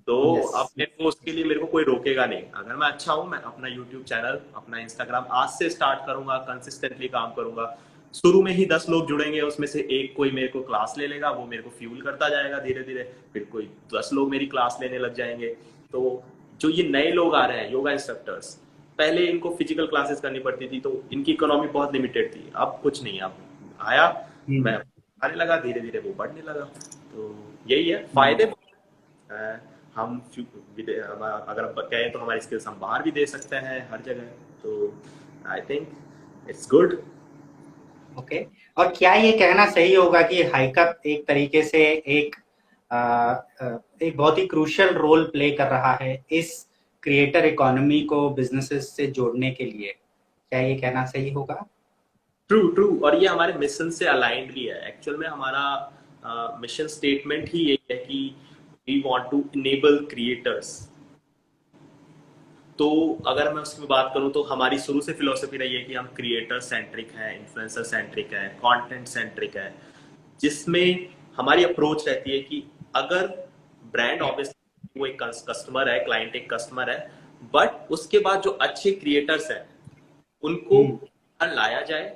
तो यस। अब मेरे को उसके लिए मेरे को कोई रोकेगा नहीं। अगर मैं अच्छा हूं, मैं अपना यूट्यूब चैनल, अपना इंस्टाग्राम आज से स्टार्ट करूंगा, कंसिस्टेंटली काम करूंगा। शुरू में ही 10 लोग जुड़ेंगे, उसमें से एक कोई मेरे को क्लास ले लेगा, वो मेरे को फ्यूल करता जाएगा धीरे धीरे, फिर कोई 10 लोग मेरी क्लास लेने लग जाएंगे। तो जो ये नए लोग आ रहे हैं योगा इंस्ट्रक्टर्स, पहले इनको फिजिकल क्लासेस करनी पड़ती थी तो इनकी इकोनॉमी बहुत लिमिटेड थी। अब कुछ नहीं, अब आया, मैं हम्म। आने लगा, धीरे धीरे वो बढ़ने लगा। तो यही है हम्म। फायदे। हम अगर कहें तो हमारी स्किल्स हम बाहर भी दे सकते हैं हर जगह। तो I think it's good. Okay. और क्या ये कहना सही होगा कि हाइकअप एक तरीके से एक एक बहुत ही क्रूशियल रोल प्ले कर रहा है इस क्रिएटर इकोनॉमी को बिजनेसेस से जोड़ने के लिए? क्या ये कहना सही होगा? ट्रू ट्रू, और ये हमारे मिशन से अलाइंड भी है। एक्चुअल में हमारा मिशन स्टेटमेंट ही यही है कि we want to enable creators. तो अगर मैं उसमें बात करूं तो हमारी शुरू से फिलोसफी रही है कि हम क्रिएटर सेंट्रिक हैं, इन्फ्लुएंसर सेंट्रिक है, कंटेंट सेंट्रिक है, जिसमें हमारी अप्रोच रहती है कि अगर ब्रांड ऑब्वियसली वो एक कस्टमर है, क्लाइंट एक कस्टमर है, बट उसके बाद जो अच्छे क्रिएटर्स हैं उनको हम्म। लाया जाए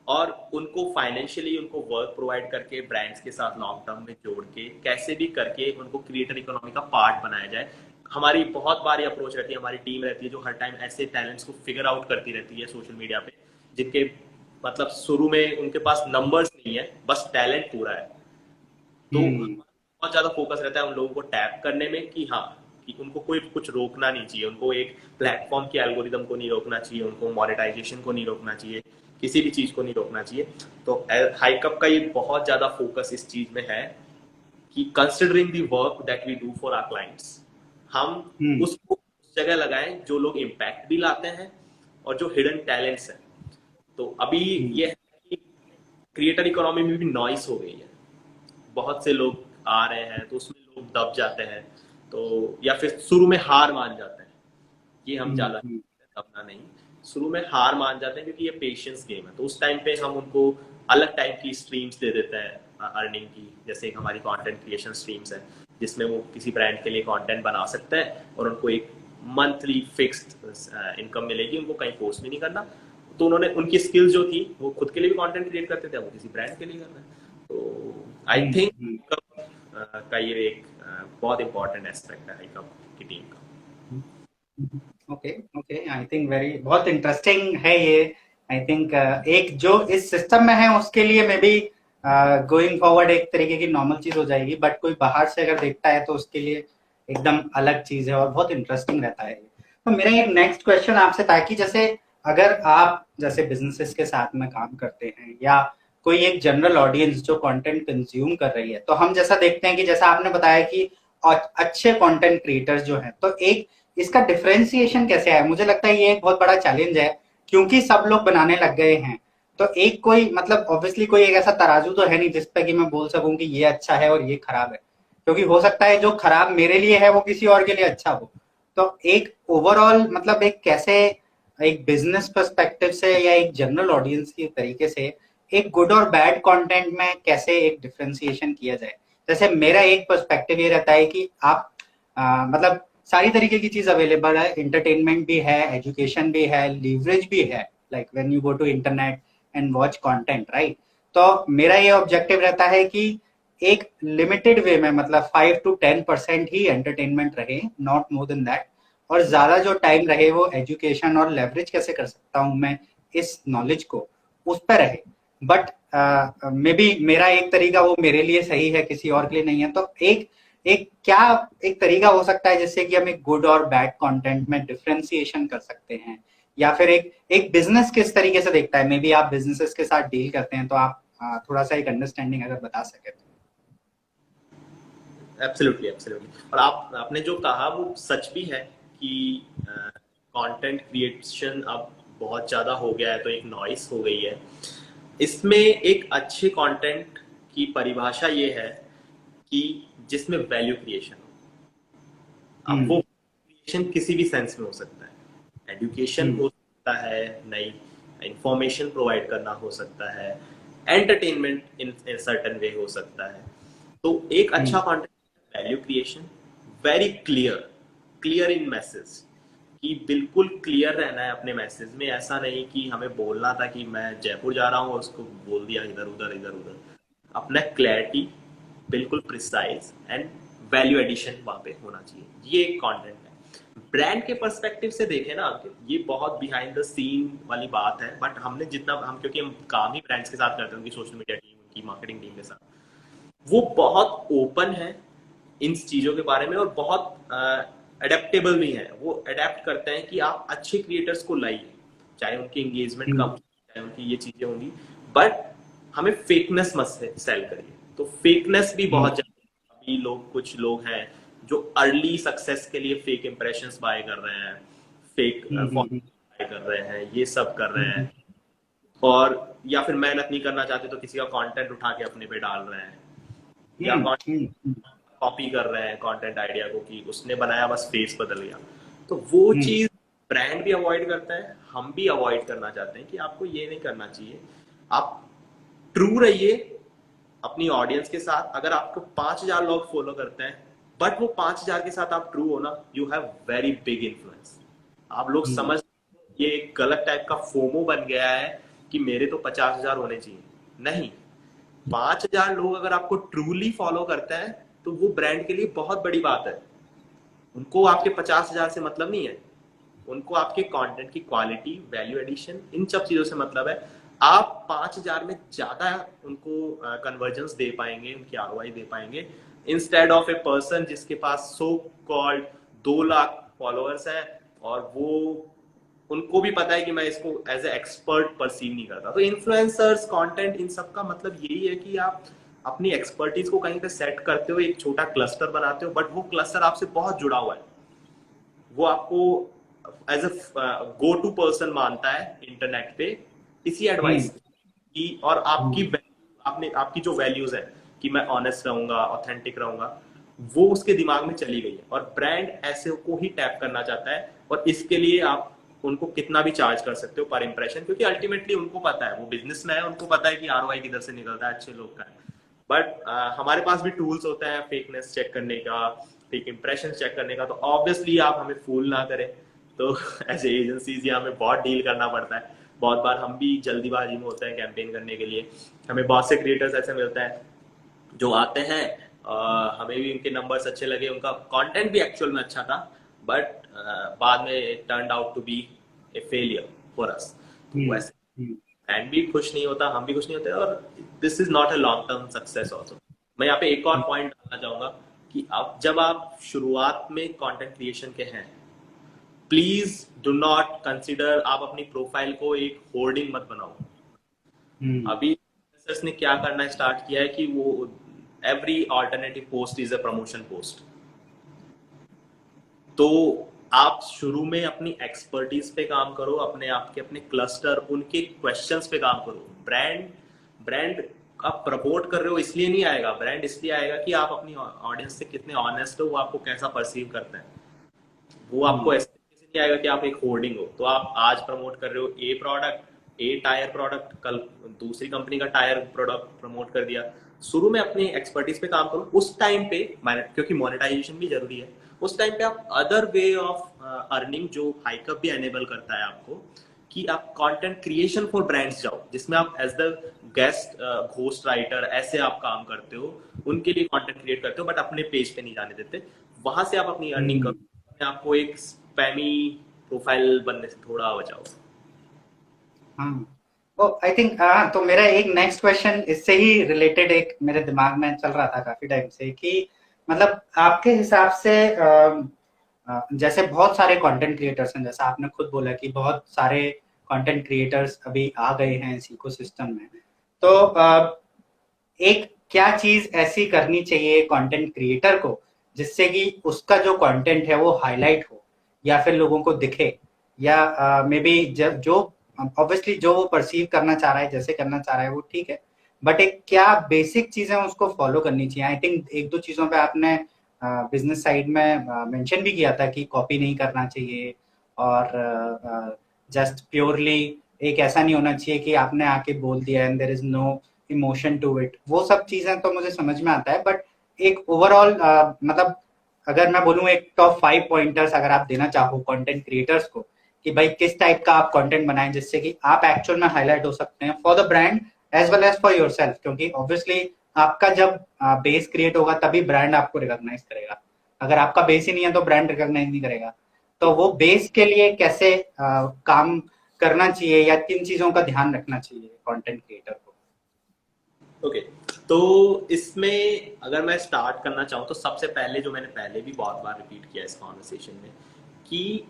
और उनको फाइनेंशियली उनको वर्क प्रोवाइड करके ब्रांड्स के साथ लॉन्ग टर्म में जोड़ के कैसे भी करके उनको क्रिएटर इकोनॉमी का पार्ट बनाया जाए। हमारी बहुत बार ये अप्रोच रहती है, हमारी टीम रहती है जो हर टाइम ऐसे टैलेंट्स को फिगर आउट करती रहती है सोशल मीडिया पे, जिनके मतलब शुरू में उनके पास नंबर्स नहीं है, बस टैलेंट पूरा है। तो हम्म। बहुत ज्यादा फोकस रहता है उन लोगों को टैप करने में कि हाँ, कि उनको कोई कुछ रोकना नहीं चाहिए, उनको एक प्लेटफॉर्म के एल्गोरिदम को नहीं रोकना चाहिए, उनको मोनेटाइजेशन को नहीं रोकना चाहिए, किसी भी चीज को नहीं रोकना चाहिए। तो हाइकअप का ये बहुत ज्यादा फोकस इस चीज में है कि considering the work that we do for our clients, हम हम्म। उसको उस जगह लगाएं जो लोग इम्पैक्ट भी लाते हैं और जो हिडन टैलेंट्स हैं। तो अभी हम्म। ये क्रिएटर इकोनॉमी में भी नॉइस हो गई है, बहुत से लोग आ रहे हैं तो उसमें लोग दब जाते हैं, तो या फिर शुरू में हार मान जाते हैं। ये हम ज्यादा हम्म, दबना नहीं, शुरू में हार मान जाते हैं क्योंकि ये पेशेंस गेम है। तो उस टाइम पे हम उनको अलग टाइप की स्ट्रीम्स दे देते हैं अर्निंग की, जैसे एक हमारी कंटेंट क्रिएशन स्ट्रीम्स है जिसमें वो किसी ब्रांड के लिए कंटेंट बना सकते हैं और उनको एक मंथली फिक्स्ड इनकम मिलेगी, उनको कहीं पोस्ट भी नहीं करना। तो उन्होंने उनकी स्किल्स जो थी वो खुद के लिए भी कंटेंट क्रिएट करते थे, वो किसी ब्रांड के लिए कर रहे हैं। तो आई हम्म, थिंक का ये एक बहुत इंपॉर्टेंट एस्पेक्ट है हाईकअप की टीम का। Okay okay, I think very बहुत इंटरेस्टिंग है ये। आई थिंक एक जो इस सिस्टम में है उसके लिए मे बी गोइंग फॉरवर्ड एक तरीके की नॉर्मल चीज हो जाएगी, बट कोई बाहर से अगर देखता है तो उसके लिए एकदम अलग चीज है और बहुत इंटरेस्टिंग रहता है। तो मेरा एक नेक्स्ट क्वेश्चन आपसे था कि जैसे अगर आप जैसे बिजनेसेस के साथ में काम करते हैं या कोई एक जनरल ऑडियंस जो कंटेंट कंज्यूम कर रही है, तो हम जैसा देखते हैं कि जैसा आपने बताया कि अच्छे कंटेंट क्रिएटर्स जो हैं, तो एक इसका डिफरेंशिएशन कैसे है? मुझे लगता है ये एक बहुत बड़ा चैलेंज है क्योंकि सब लोग बनाने लग गए हैं। तो एक कोई मतलब ऑब्वियसली कोई एक ऐसा तराजू तो है नहीं जिस पे कि मैं बोल सकूं कि ये अच्छा है और ये खराब है, क्योंकि हो सकता है जो खराब मेरे लिए है वो किसी और के लिए अच्छा हो। तो एक ओवरऑल मतलब एक कैसे एक बिजनेस पर्सपेक्टिव से या एक जनरल ऑडियंस के तरीके से एक गुड और बैड कंटेंट में कैसे एक डिफरेंशिएशन किया जाए? जैसे मेरा एक पर्सपेक्टिव ये रहता है कि आप मतलब सारी तरीके की चीज अवेलेबल है, एंटरटेनमेंट भी है, एजुकेशन भी है, लीवरेज भी है, like when you go to internet and watch content, right? तो मेरा ये ऑब्जेक्टिव रहता है कि एक लिमिटेड वे में मतलब 5 to 10% ही एंटरटेनमेंट रहे, नॉट मोर देन दैट, और ज्यादा जो टाइम रहे वो एजुकेशन और लेवरेज कैसे कर सकता हूँ मैं इस नॉलेज को, उस पर रहे। बट मे बी मेरा एक तरीका वो मेरे लिए सही है, किसी और के लिए नहीं है। तो एक एक क्या एक तरीका हो सकता है जिससे कि हम एक गुड और बैड कंटेंट में डिफरेंशिएशन कर सकते हैं, या फिर एक एक बिजनेस किस तरीके से देखता है? मे बी आप बिजनेसेस के साथ डील करते हैं तो आप थोड़ा सा एक अंडरस्टैंडिंग अगर बता सके तो। Absolutely absolutely. और आपने जो कहा वो सच भी है कि कंटेंट क्रिएशन अब बहुत ज़्यादा हो गया है, तो एक नॉइस हो गई है इसमें। एक अच्छे कंटेंट की परिभाषा ये है कि जिसमें वैल्यू क्रिएशन हो। अब वो क्रिएशन किसी भी सेंस में हो सकता है, एजुकेशन हम्म, हो सकता है, नई इंफॉर्मेशन प्रोवाइड करना हो सकता है, एंटरटेनमेंट इन सर्टेन वे हो सकता है। तो एक अच्छा content value creation, very clear, clear in message, कि बिल्कुल क्लियर रहना है अपने मैसेज में। ऐसा नहीं कि हमें बोलना था कि मैं जयपुर जा रहा हूँ और उसको बोल दिया इधर उधर इधर उधर। अपना क्लैरिटी, बिल्कुल प्रिसाइज एंड वैल्यू एडिशन वहां पे होना चाहिए। ये एक कंटेंट है। ब्रांड के पर्सपेक्टिव से देखें ना अंकित, ये बहुत बिहाइंड द सीन वाली बात है, बट हमने जितना हम, क्योंकि हम काम ही ब्रांड्स के साथ करते हैं, उनकी सोशल मीडिया टीम, उनकी मार्केटिंग टीम के साथ, वो बहुत ओपन है इन चीजों के बारे में और बहुत अडेप्टेबल भी है। वो अडेप्ट करते हैं कि आप अच्छे क्रिएटर्स को लाइए, चाहे उनकी एंगेजमेंट कम, चाहे उनकी ये चीजें होंगी, बट हमें फेकनेस मत सेल करिए। तो फेकनेस भी बहुत ज्यादा, अभी लोग, कुछ लोग हैं जो अर्ली सक्सेस के लिए फेक इंप्रेशंस बाय कर रहे हैं, फेक बाय कर रहे हैं, ये सब कर रहे हैं, और या फिर मेहनत नहीं करना चाहते तो किसी का कंटेंट उठा के अपने पे डाल रहे हैं, या कॉपी कर रहे हैं कंटेंट आइडिया को कि उसने बनाया बस फेस बदल गया। तो वो चीज ब्रांड भी अवॉइड करता है, हम भी अवॉइड करना चाहते हैं कि आपको ये नहीं करना चाहिए। आप ट्रू रहिए अपनी ऑडियंस के साथ। अगर आपको 5,000 लोग फॉलो करते हैं बट वो 5,000 के साथ आप ट्रू हो ना, you have very big influence. आप लोग समझ, ये एक गलत टाइप का फोमो बन गया है कि मेरे तो 50,000 होने चाहिए। नहीं, 5,000 लोग अगर आपको ट्रूली फॉलो करते हैं तो वो ब्रांड के लिए बहुत बड़ी बात है। उनको आपके 50,000 से मतलब नहीं है, उनको आपके कंटेंट की क्वालिटी, वैल्यू एडिशन, इन सब चीजों से मतलब है। आप 5,000 में ज्यादा उनको कन्वर्जेंस दे पाएंगे, उनकी आरओआई दे पाएंगे, इंस्टेड ऑफ ए पर्सन जिसके पास सो कॉल्ड 2 लाख फॉलोअर्स है और वो, उनको भी पता है कि मैं इसको एज ए एक्सपर्ट परसीव नहीं करता। तो इन्फ्लुएंसर्स, कंटेंट, इन सब का मतलब यही है कि आप अपनी एक्सपर्टीज को कहीं पे सेट करते हो, एक छोटा क्लस्टर बनाते हो, बट वो क्लस्टर आपसे बहुत जुड़ा हुआ है। वो आपको as a go to person मानता है इंटरनेट पे इसी एडवाइस की, और आपकी आपने आपकी जो वैल्यूज है कि मैं ऑनेस्ट रहूंगा, ऑथेंटिक रहूंगा, वो उसके दिमाग में चली गई है और ब्रांड ऐसे को ही टैप करना चाहता है। और इसके लिए आप उनको कितना भी चार्ज कर सकते हो पर इंप्रेशन, क्योंकि अल्टीमेटली उनको पता है, वो बिजनेस में है, उनको पता है कि आरओआई किधर से निकलता है अच्छे लोग का है। बट हमारे पास भी टूल्स होते हैं फेकनेस चेक करने का, फेक इंप्रेशन चेक करने का। तो ऑब्वियसली आप हमें फूल ना करें। तो एज एजेंसीज या हमें बहुत डील करना पड़ता है। बहुत बार हम भी जल्दीबाजी में होते हैं कैंपेन करने के लिए। हमें बहुत से क्रिएटर्स ऐसे मिलते हैं जो आते हैं, हमें भी उनके नंबर्स अच्छे लगे, उनका कंटेंट भी एक्चुअल में अच्छा था, बट बाद में it turned out to be a failure for us. तो हम्म, वैसे हम्म, ब्रांड भी खुश नहीं होता, हम भी खुश नहीं होते, और this is not a long term success also. मैं यहाँ पे एक और पॉइंट डालना चाहूंगा कि अब जब आप शुरुआत में कंटेंट क्रिएशन के हैं, प्लीज डू नॉट कंसिडर, आप अपनी प्रोफाइल को एक होर्डिंग मत बनाओ। हम्म, अभी influencers ने क्या करना स्टार्ट किया है कि वो every alternative post is a promotion post. तो आप शुरू में अपनी एक्सपर्टीज पे काम करो, अपने आप के अपने क्लस्टर, उनके क्वेश्चंस पे काम करो। ब्रांड ब्रांड आप प्रमोट कर रहे हो इसलिए नहीं आएगा, ब्रांड इसलिए आएगा कि आप अपनी ऑडियंस से कितने ऑनेस्ट हो, वो आपको कैसा परसीव करते हैं। वो आपको हम्म, ऐसे नहीं आएगा कि आप एक होर्डिंग हो। तो आप आज प्रमोट कर रहे हो ए प्रोडक्ट, ए टायर प्रोडक्ट, कल दूसरी कंपनी का टायर प्रोडक्ट प्रमोट कर दिया। शुरू में अपनी एक्सपर्टीज पे काम करो, उस टाइम पे क्योंकि मोनेटाइजेशन भी जरूरी है, उस टाइम पे आप अदर वे ऑफ अर्निंग जो हाइकअप भी एनेबल करता है आपको, कि आप कंटेंट क्रिएशन फॉर ब्रांड्स जाओ, जिसमें आप as the guest ghost writer ऐसे आप काम करते हो, उनके लिए कंटेंट क्रिएट करते हो, बट अपने पेज पे नहीं जाने देते। वहां से आप अपनी अर्निंग करो, हम्म। अपने आप को एक स्पैमी प्रोफाइल बनने से थोड़ा बचाओ। हाँ, ओ आई थिंक, हाँ, तो मेरा एक नेक्स्ट क्वेश्चन इससे ही रिलेटेड एक मेरे दिमाग में चल रहा था काफी टाइम से कि मतलब आपके हिसाब से जैसे बहुत सारे कंटेंट क्रिएटर्स हैं, जैसा आपने खुद बोला कि बहुत सारे कंटेंट क्रिएटर्स अभी आ गए हैं इस इकोसिस्टम में। तो एक क्या चीज ऐसी करनी चाहिए कंटेंट क्रिएटर को जिससे कि उसका जो कंटेंट है वो हाईलाइट हो या फिर लोगों को दिखे, या मे बी जो ऑब्वियसली जो वो परसीव करना चाह रहा है, जैसे करना चाह रहा है वो ठीक है, बट एक क्या बेसिक चीजें उसको फॉलो करनी चाहिए। आई थिंक एक दो चीजों पे आपने बिजनेस साइड में मेंशन भी किया था कि कॉपी नहीं करना चाहिए, और जस्ट प्योरली एक ऐसा नहीं होना चाहिए कि आपने आके बोल दिया and there is no emotion to it. वो सब चीजें तो मुझे समझ में आता है, बट एक ओवरऑल मतलब अगर मैं बोलूँ एक टॉप 5 पॉइंटर्स अगर आप देना चाहो कंटेंट क्रिएटर्स को कि भाई किस टाइप का आप कंटेंट बनाएं जिससे कि आप एक्चुअल में हाईलाइट हो सकते हैं for the brand as well as for yourself, क्योंकि ऑब्वियसली आपका जब बेस क्रिएट होगा तभी ब्रांड आपको रिकॉग्नाइज करेगा। अगर आपका बेस ही नहीं है तो ब्रांड रिकॉग्नाइज नहीं करेगा। तो वो बेस के लिए कैसे काम करना चाहिए या किन चीजों का ध्यान रखना चाहिए कंटेंट क्रिएटर को? ओके, तो इसमें अगर मैं स्टार्ट करना चाहूँ तो सबसे पहले, जो मैंने पहले भी बहुत बार रिपीट किया इस कॉन्वर्सेशन में, कि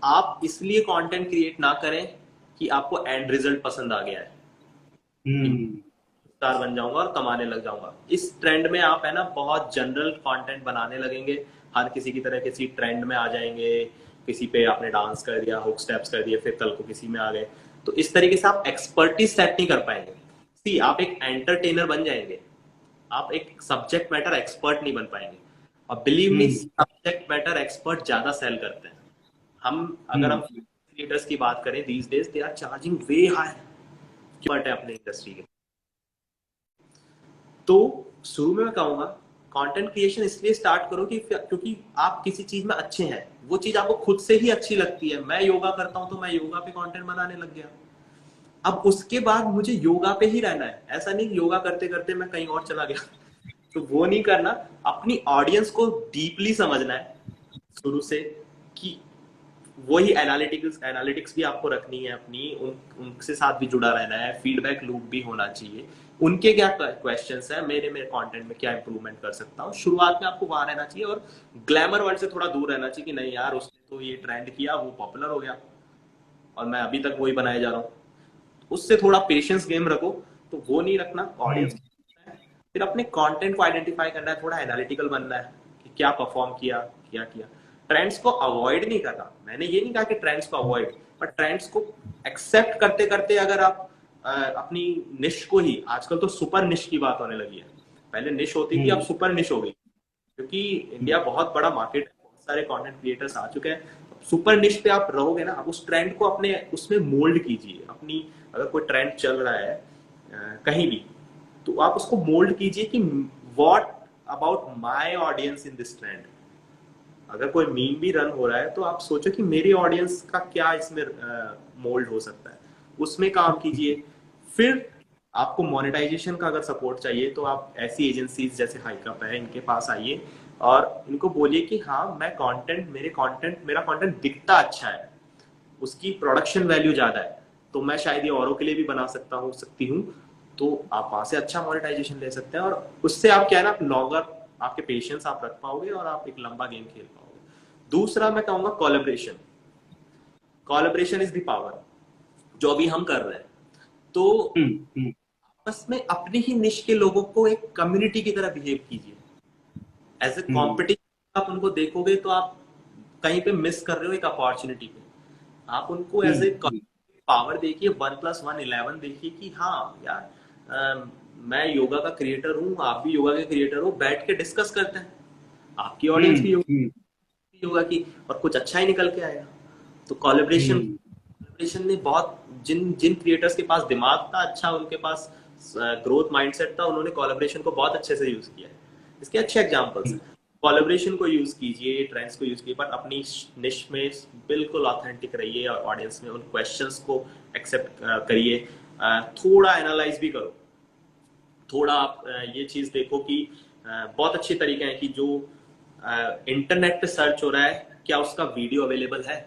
आप इसलिए कंटेंट क्रिएट ना करें कि आपको एंड रिजल्ट पसंद आ गया है कि हम्म, स्टार बन जाऊंगा और कमाने लग जाऊंगा। इस ट्रेंड में आप है ना बहुत जनरल कंटेंट बनाने लगेंगे, हर किसी की तरह किसी ट्रेंड में आ जाएंगे। किसी पे आपने डांस कर दिया, हुक स्टेप्स कर दिए, फिर कल को किसी में आ गए। तो इस तरीके से आप एक्सपर्टीज सेट नहीं कर पाएंगे। सी, आप एक एंटरटेनर बन जाएंगे, आप एक सब्जेक्ट मैटर एक्सपर्ट नहीं बन पाएंगे। और बिलीव मी, हम्म, सब्जेक्ट मैटर एक्सपर्ट ज्यादा सेल करते हैं। हम अगर हम हम्म, क्रिएटर्स की बात करें, these days they are charging way high है अपने इंडस्ट्री के। तो शुरू में मैं कहूंगा कंटेंट क्रिएशन इसलिए स्टार्ट करो कि क्योंकि आप किसी चीज में अच्छे हैं, वो चीज आपको खुद से ही अच्छी लगती है। मैं योगा करता हूं तो मैं योगा पे कंटेंट बनाने लग गया। अब उसके बाद मुझे योगा पे ही रहना है, ऐसा नहीं योगा करते करते मैं कहीं और चला गया। तो वो नहीं करना। अपनी ऑडियंस को डीपली समझना है शुरू से, कि वही एनालिटिक्स एनालिटिक्स भी आपको रखनी है अपनी, उनसे साथ भी जुड़ा रहना है, फीडबैक लूप भी होना चाहिए। उनके क्या क्वेश्चंस है, मेरे मेरे कंटेंट में क्या इंप्रूवमेंट कर सकता हूँ। शुरुआत में आपको वहां रहना चाहिए और ग्लैमर वर्ल्ड से थोड़ा दूर रहना चाहिए कि नहीं यार उसने तो ये ट्रेंड किया, वो पॉपुलर हो गया और मैं अभी तक वही बनाए जा रहा हूँ। उससे थोड़ा पेशेंस गेम रखो। तो वो नहीं रखना, हम्म, ऑडियंस। फिर अपने कंटेंट को आइडेंटिफाई करना है, थोड़ा एनालिटिकल बनना है कि क्या परफॉर्म किया, क्या किया। ट्रेंड्स को अवॉइड नहीं करना, मैंने ये नहीं कहा कि ट्रेंड्स को अवॉइड, बट ट्रेंड्स को एक्सेप्ट करते करते अगर आप अपनी निश को ही, आजकल तो सुपर निश की बात होने लगी है, पहले निश होती थी, अब सुपर निश हो गई, क्योंकि इंडिया बहुत बड़ा मार्केट है, बहुत सारे कंटेंट क्रिएटर्स आ चुके हैं। सुपर निश पे आप रहोगे ना, आप उस ट्रेंड को अपने उसमें मोल्ड कीजिए अपनी। अगर कोई ट्रेंड चल रहा है कहीं भी, तो आप उसको मोल्ड कीजिए कि what about my audience in this trend. अगर कोई मीम भी रन हो रहा है तो आप सोचो कि मेरी ऑडियंस का क्या इसमें मोल्ड हो सकता है, उसमें काम कीजिए। फिर आपको मोनेटाइजेशन का अगर सपोर्ट चाहिए तो आप ऐसी एजेंसीज जैसे हाइकअप है, इनके पास आइए और इनको बोलिए कि हाँ, मेरा कंटेंट दिखता अच्छा है, उसकी प्रोडक्शन वैल्यू ज्यादा है, तो मैं शायद ये औरों के लिए भी बना सकती हूँ। तो आप वहां से अच्छा मोनेटाइजेशन ले सकते हैं, और उससे आप क्या है ना, आप लॉन्गर आपके पेशेंस आप रख पाओगे और आप एक लंबा गेम खेल पाओगे। दूसरा मैं कहूंगा collaboration. Collaboration is the power, जो अभी हम कर रहे हैं। तो आपस में अपने ही निश के लोगों को एक कम्युनिटी की तरह बिहेव कीजिए। एज ए कॉम्पिटिशन आप उनको देखोगे तो आप कहीं पे मिस कर रहे हो एक अपॉर्चुनिटी पे। आप उनको एज ए पावर देखिए, 1+1 11 देखिए कि हाँ यार, मैं योगा का क्रिएटर हूँ, आप भी योगा के क्रिएटर हो, बैठ के डिस्कस करते हैं, आपकी ऑडियंस भी योगा की, और कुछ अच्छा ही निकल के आएगा। तो कोलैबोरेशन ने बहुत, जिन जिन क्रिएटर्स के पास दिमाग था अच्छा, उनके पास ग्रोथ माइंडसेट था, उन्होंने कोलैबोरेशन को बहुत अच्छे से यूज किया है। इसके अच्छे एग्जांपल्स हैं। कोलैबोरेशन को यूज कीजिए, ट्रेंड्स को यूज कीजिए, पर अपनी निश में बिल्कुल ऑथेंटिक रहिए और ऑडियंस में उन क्वेश्चंस को एक्सेप्ट करिए। थोड़ा एनालाइज भी करो, थोड़ा आप ये चीज देखो कि बहुत अच्छे तरीके हैं कि जो इंटरनेट पे सर्च हो रहा है, क्या उसका वीडियो अवेलेबल है,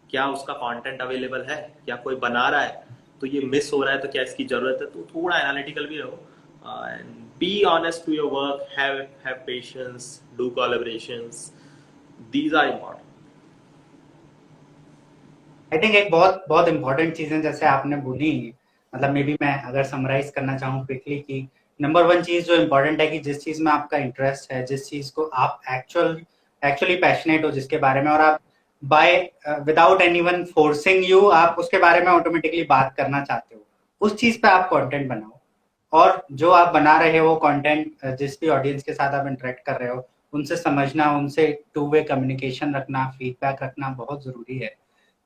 क्या उसका कंटेंट अवेलेबल है, क्या कोई बना रहा है, तो ये मिस हो रहा है, तो क्या इसकी जरूरत है। तो थोड़ा एनालिटिकल भी रहो and be honest to your work, have patience, do collaborations, these are important. I think एक बहुत बहुत इंपॉर्टेंट चीजें जैसे आपने बोली, मतलब मे बी मैं अगर समराइज करना चाहूँ क्विकली कि नंबर वन चीज जो इम्पोर्टेंट है कि जिस चीज में आपका इंटरेस्ट है, जिस चीज को आप एक्चुअली पैशनेट हो जिसके बारे में, और आप by without anyone forcing you आप उसके बारे में ऑटोमेटिकली बात करना चाहते हो, उस चीज पे आप कंटेंट बनाओ। और जो आप बना रहे हो कंटेंट, जिस भी ऑडियंस के साथ आप इंटरेक्ट कर रहे हो, उनसे समझना, उनसे टू वे कम्युनिकेशन रखना, फीडबैक रखना बहुत जरूरी है।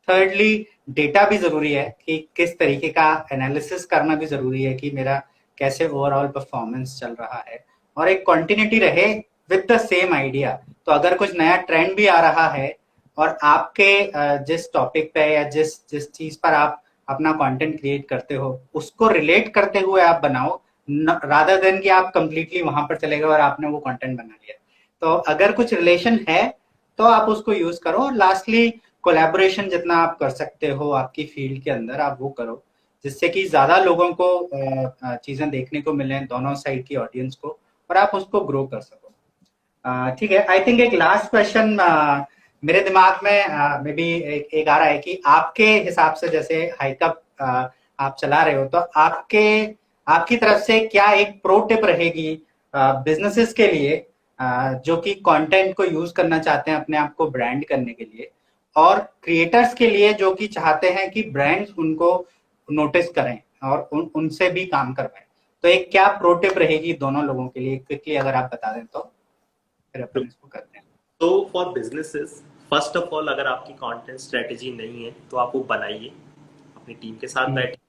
थर्डली, डेटा भी जरूरी है कि किस तरीके का एनालिसिस करना भी जरूरी है कि मेरा कैसे ओवरऑल परफॉर्मेंस चल रहा है, और एक कंटिन्यूटी रहे विद द सेम आइडिया। तो अगर कुछ नया ट्रेंड भी आ रहा है और आपके जिस टॉपिक पे या जिस जिस चीज पर आप अपना कंटेंट क्रिएट करते हो उसको रिलेट करते हुए आप बनाओ, रादर देन कि आप कंप्लीटली वहां पर चले गए और आपने वो कंटेंट बना लिया। तो अगर कुछ रिलेशन है तो आप उसको यूज करो। और लास्टली, कोलैबोरेशन जितना आप कर सकते हो आपकी फील्ड के अंदर आप वो करो, जिससे कि ज्यादा लोगों को चीजें देखने को मिले, दोनों साइड की ऑडियंस को, और आप उसको ग्रो कर सको। ठीक है, आई थिंक एक लास्ट क्वेश्चन मेरे दिमाग में मे बी एक आ रहा है कि आपके हिसाब से जैसे हाइकअप आप चला रहे हो, तो आपकी तरफ से क्या एक प्रो टिप रहेगी बिजनेसेस के लिए जो कि कंटेंट को यूज करना चाहते हैं अपने आप को ब्रांड करने के लिए, और क्रिएटर्स के लिए जो कि चाहते हैं कि ब्रांड्स उनको नोटिस करें और उनसे भी काम करवाएं? तो एक क्या प्रो टिप रहेगी दोनों लोगों के लिए, क्विकली अगर आप बता दें तो फिर अपन इसको करते हैं। तो for businesses, first of all, अगर आपकी कंटेंट स्ट्रेटेजी नहीं है तो आप वो बनाइए, अपनी टीम के साथ बैठिए।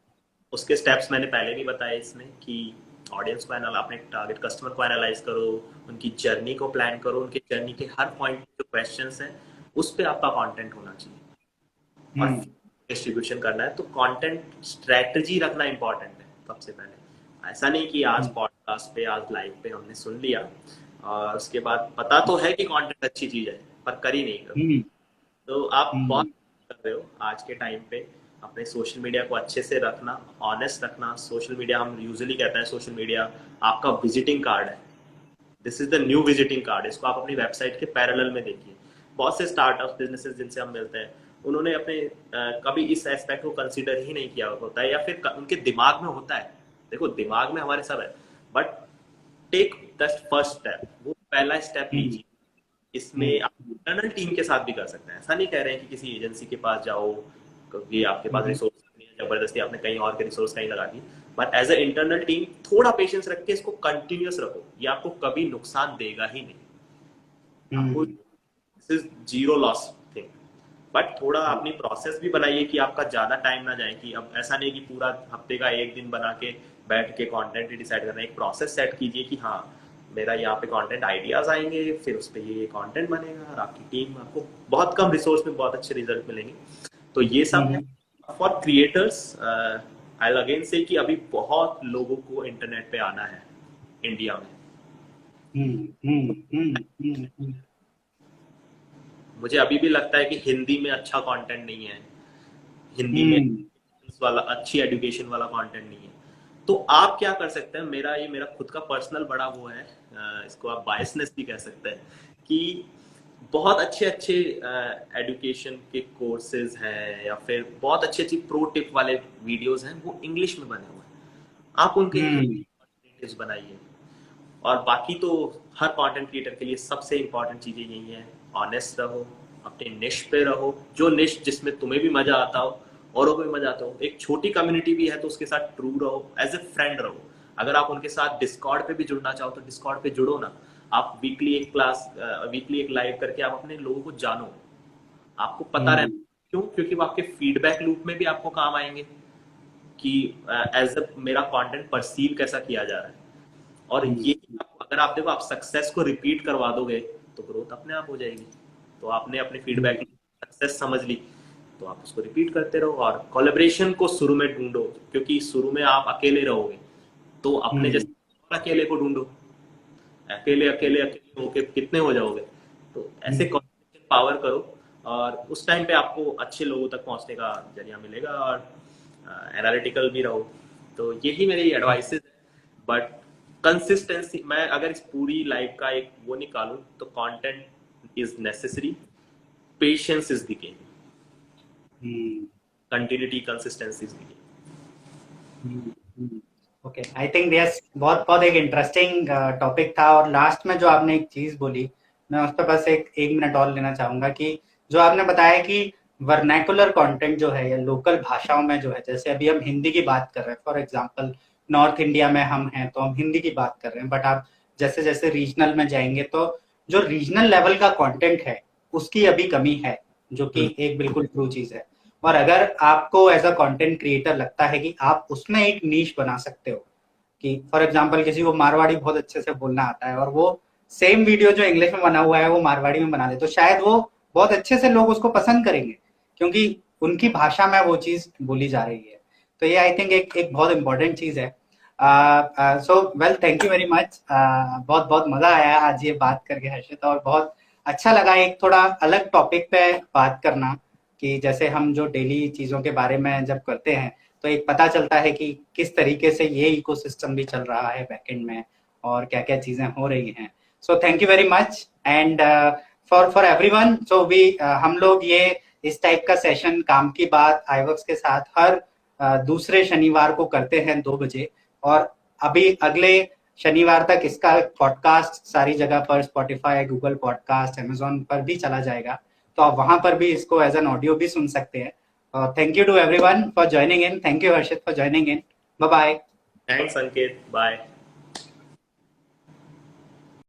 उसके स्टेप्स मैंने पहले भी बताए इसमें कि ऑडियंस को अपने टारगेट कस्टमर को एनालाइज करो, उनकी जर्नी को प्लान करो, उनकी जर्नी के हर पॉइंट जो क्वेश्चंस हैं उस पर आपका कंटेंट होना चाहिए, और डिस्ट्रीब्यूशन करना है। तो कंटेंट स्ट्रेटजी रखना इंपॉर्टेंट है सबसे पहले। ऐसा नहीं कि आज पॉडकास्ट पे, आज लाइव पे हमने सुन लिया और उसके बाद पता तो है कि कंटेंट अच्छी चीज है पर कर ही नहीं करो। तो आप बहुत कर रहे हो आज के टाइम पे, अपने सोशल मीडिया को अच्छे से रखना, ऑनेस्ट रखना। सोशल मीडिया, हम यूजुअली कहते हैं सोशल मीडिया आपका विजिटिंग कार्ड है। This is the new visiting card. इसको आप अपनी वेबसाइट के पैरेलल में देखिए। बहुत से स्टार्टअप बिजनेसेस जिनसे हम मिलते हैं, उन्होंने अपने कभी इस एस्पेक्ट को कंसीडर ही नहीं किया होता है, या फिर उनके दिमाग में होता है। देखो, दिमाग में हमारे सब है, but take the first step, वो पहला स्टेप लीजिए। इसमें आप इंटरनल टीम के साथ भी कर सकते हैं। ऐसा नहीं कह रहे हैं कि किसी एजेंसी के पास जाओ क्योंकि आपके पास रिसोर्स नहीं है, जबरदस्ती आपने कहीं और के रिसोर्स कहीं लगा दी, but as a internal team थोड़ा पेशेंस रख के इसको कंटिन्यूअस रखो, ये आपको कभी नुकसान देगा ही नहीं। आपको this is zero loss thing, but थोड़ा अपनी प्रोसेस भी बनाइए कि आपका ज्यादा टाइम ना जाए, कि अब ऐसा नहीं कि पूरा हफ्ते का एक दिन बना के बैठ के कंटेंट ही डिसाइड करना। एक प्रोसेस सेट कीजिए कि हाँ मेरा यहाँ पे कंटेंट आइडियाज आएंगे, फिर उस पर ये कंटेंट बनेगा, और आपकी टीम, आपको बहुत कम रिसोर्स में बहुत अच्छे रिजल्ट मिलेंगे। तो ये सब है फॉर क्रिएटर्स। आई अगेन से कि अभी बहुत लोगों को इंटरनेट पे आना है इंडिया में। मुझे अभी भी लगता है कि हिंदी में अच्छा कंटेंट नहीं है, हिंदी में वाला अच्छी एजुकेशन वाला कंटेंट नहीं है। तो आप क्या कर सकते हैं, मेरा खुद का पर्सनल बड़ा वो है, इसको आप बायसनेस भी कह सकते हैं, कि बहुत अच्छे अच्छे एजुकेशन के कोर्सेज हैं या फिर बहुत अच्छी अच्छी प्रो टिप वाले वीडियोस हैं, वो इंग्लिश में बने हुए हैं। आप उनके वीडियोस बनाइए। और बाकी तो हर कंटेंट क्रिएटर के लिए सबसे इंपॉर्टेंट चीजें यही है, ऑनेस्ट रहो, अपने निश पे रहो, जो निश जिसमें तुम्हें भी मजा आता हो औरों को भी मजा आता हो। एक छोटी कम्युनिटी भी है तो उसके साथ ट्रू रहो, एज ए फ्रेंड रहो। अगर आप उनके साथ डिस्कॉर्ड पे भी जुड़ना चाहो तो डिस्कॉर्ड पे जुड़ो ना। आप वीकली एक लाइव करके आप अपने लोगों को जानो, आपको पता रहना। क्यों? क्योंकि वो आपके फीडबैक लूप में भी आपको काम आएंगे कि एज ए मेरा कंटेंट परसीव कैसा किया जा रहा है। और ये अगर आप देखो, आप सक्सेस को रिपीट करवा दोगे तो ग्रोथ अपने आप हो जाएगी। तो आपने अपने फीडबैक सक्सेस समझ ली तो आप उसको रिपीट करते रहो। और कोलैबोरेशन को शुरू में ढूंढो, क्योंकि शुरू में आप अकेले रहोगे तो अपने जैसे अकेले को ढूंढो। अकेले अकेले अकेले होके कितने हो जाओगे? तो ऐसे कोलैबोरेशन पावर करो, और उस टाइम पे आपको अच्छे लोगों तक पहुंचने का जरिया मिलेगा। और एनालिटिकल भी रहो। तो यही मेरी एडवाइसेस है। बट कंसिस्टेंसी, मैं अगर इस पूरी लाइफ का एक वो निकालूं तो content is necessary, patience is the game, continuity, consistency is the game. Okay, I think yes, बहुत बहुत एक इंटरेस्टिंग टॉपिक था। और लास्ट में जो आपने एक चीज बोली, मैं उस पर बस एक मिनट और लेना चाहूंगा, कि जो आपने बताया कि वर्नैकुलर कंटेंट जो है या लोकल भाषाओं में जो है, जैसे अभी हम हिंदी की बात कर रहे हैं, फॉर एग्जांपल नॉर्थ इंडिया में हम हैं तो हम हिंदी की बात कर रहे हैं, बट आप जैसे जैसे रीजनल में जाएंगे तो जो रीजनल लेवल का कंटेंट है उसकी अभी कमी है, जो कि एक बिल्कुल ट्रू चीज है। और अगर आपको एज अ कंटेंट क्रिएटर लगता है कि आप उसमें एक नीश बना सकते हो, कि फॉर एग्जांपल किसी को मारवाड़ी बहुत अच्छे से बोलना आता है और वो सेम वीडियो जो इंग्लिश में बना हुआ है वो मारवाड़ी में बना दे, तो शायद वो बहुत अच्छे से लोग उसको पसंद करेंगे, क्योंकि उनकी भाषा में वो चीज बोली जा रही है। तो ये आई थिंक एक बहुत इंपॉर्टेंट चीज है। So well, thank you very much. बहुत बहुत मजा आया आज ये बात करके हर्षित, और बहुत अच्छा लगा एक थोड़ा अलग टॉपिक पे बात करना, कि जैसे हम जो डेली चीजों के बारे में जब करते हैं तो एक पता चलता है कि किस तरीके से ये इकोसिस्टम भी चल रहा है बैकएंड में और क्या क्या चीजें हो रही हैं। So thank you very much. And for everyone, so we हम लोग ये इस टाइप का सेशन काम की बात आईवर्क्स के साथ हर दूसरे शनिवार को करते हैं 2 बजे। और अभी अगले शनिवार तक इसका पॉडकास्ट सारी जगह पर, स्पॉटिफाई, गूगल पॉडकास्ट, अमेजोन पर भी चला जाएगा, तो आप वहां पर भी इसको एज एन ऑडियो भी सुन सकते हैं। Thank you to everyone for joining in. Thank you Harshit for joining in. Bye bye. Thanks Ankit, bye.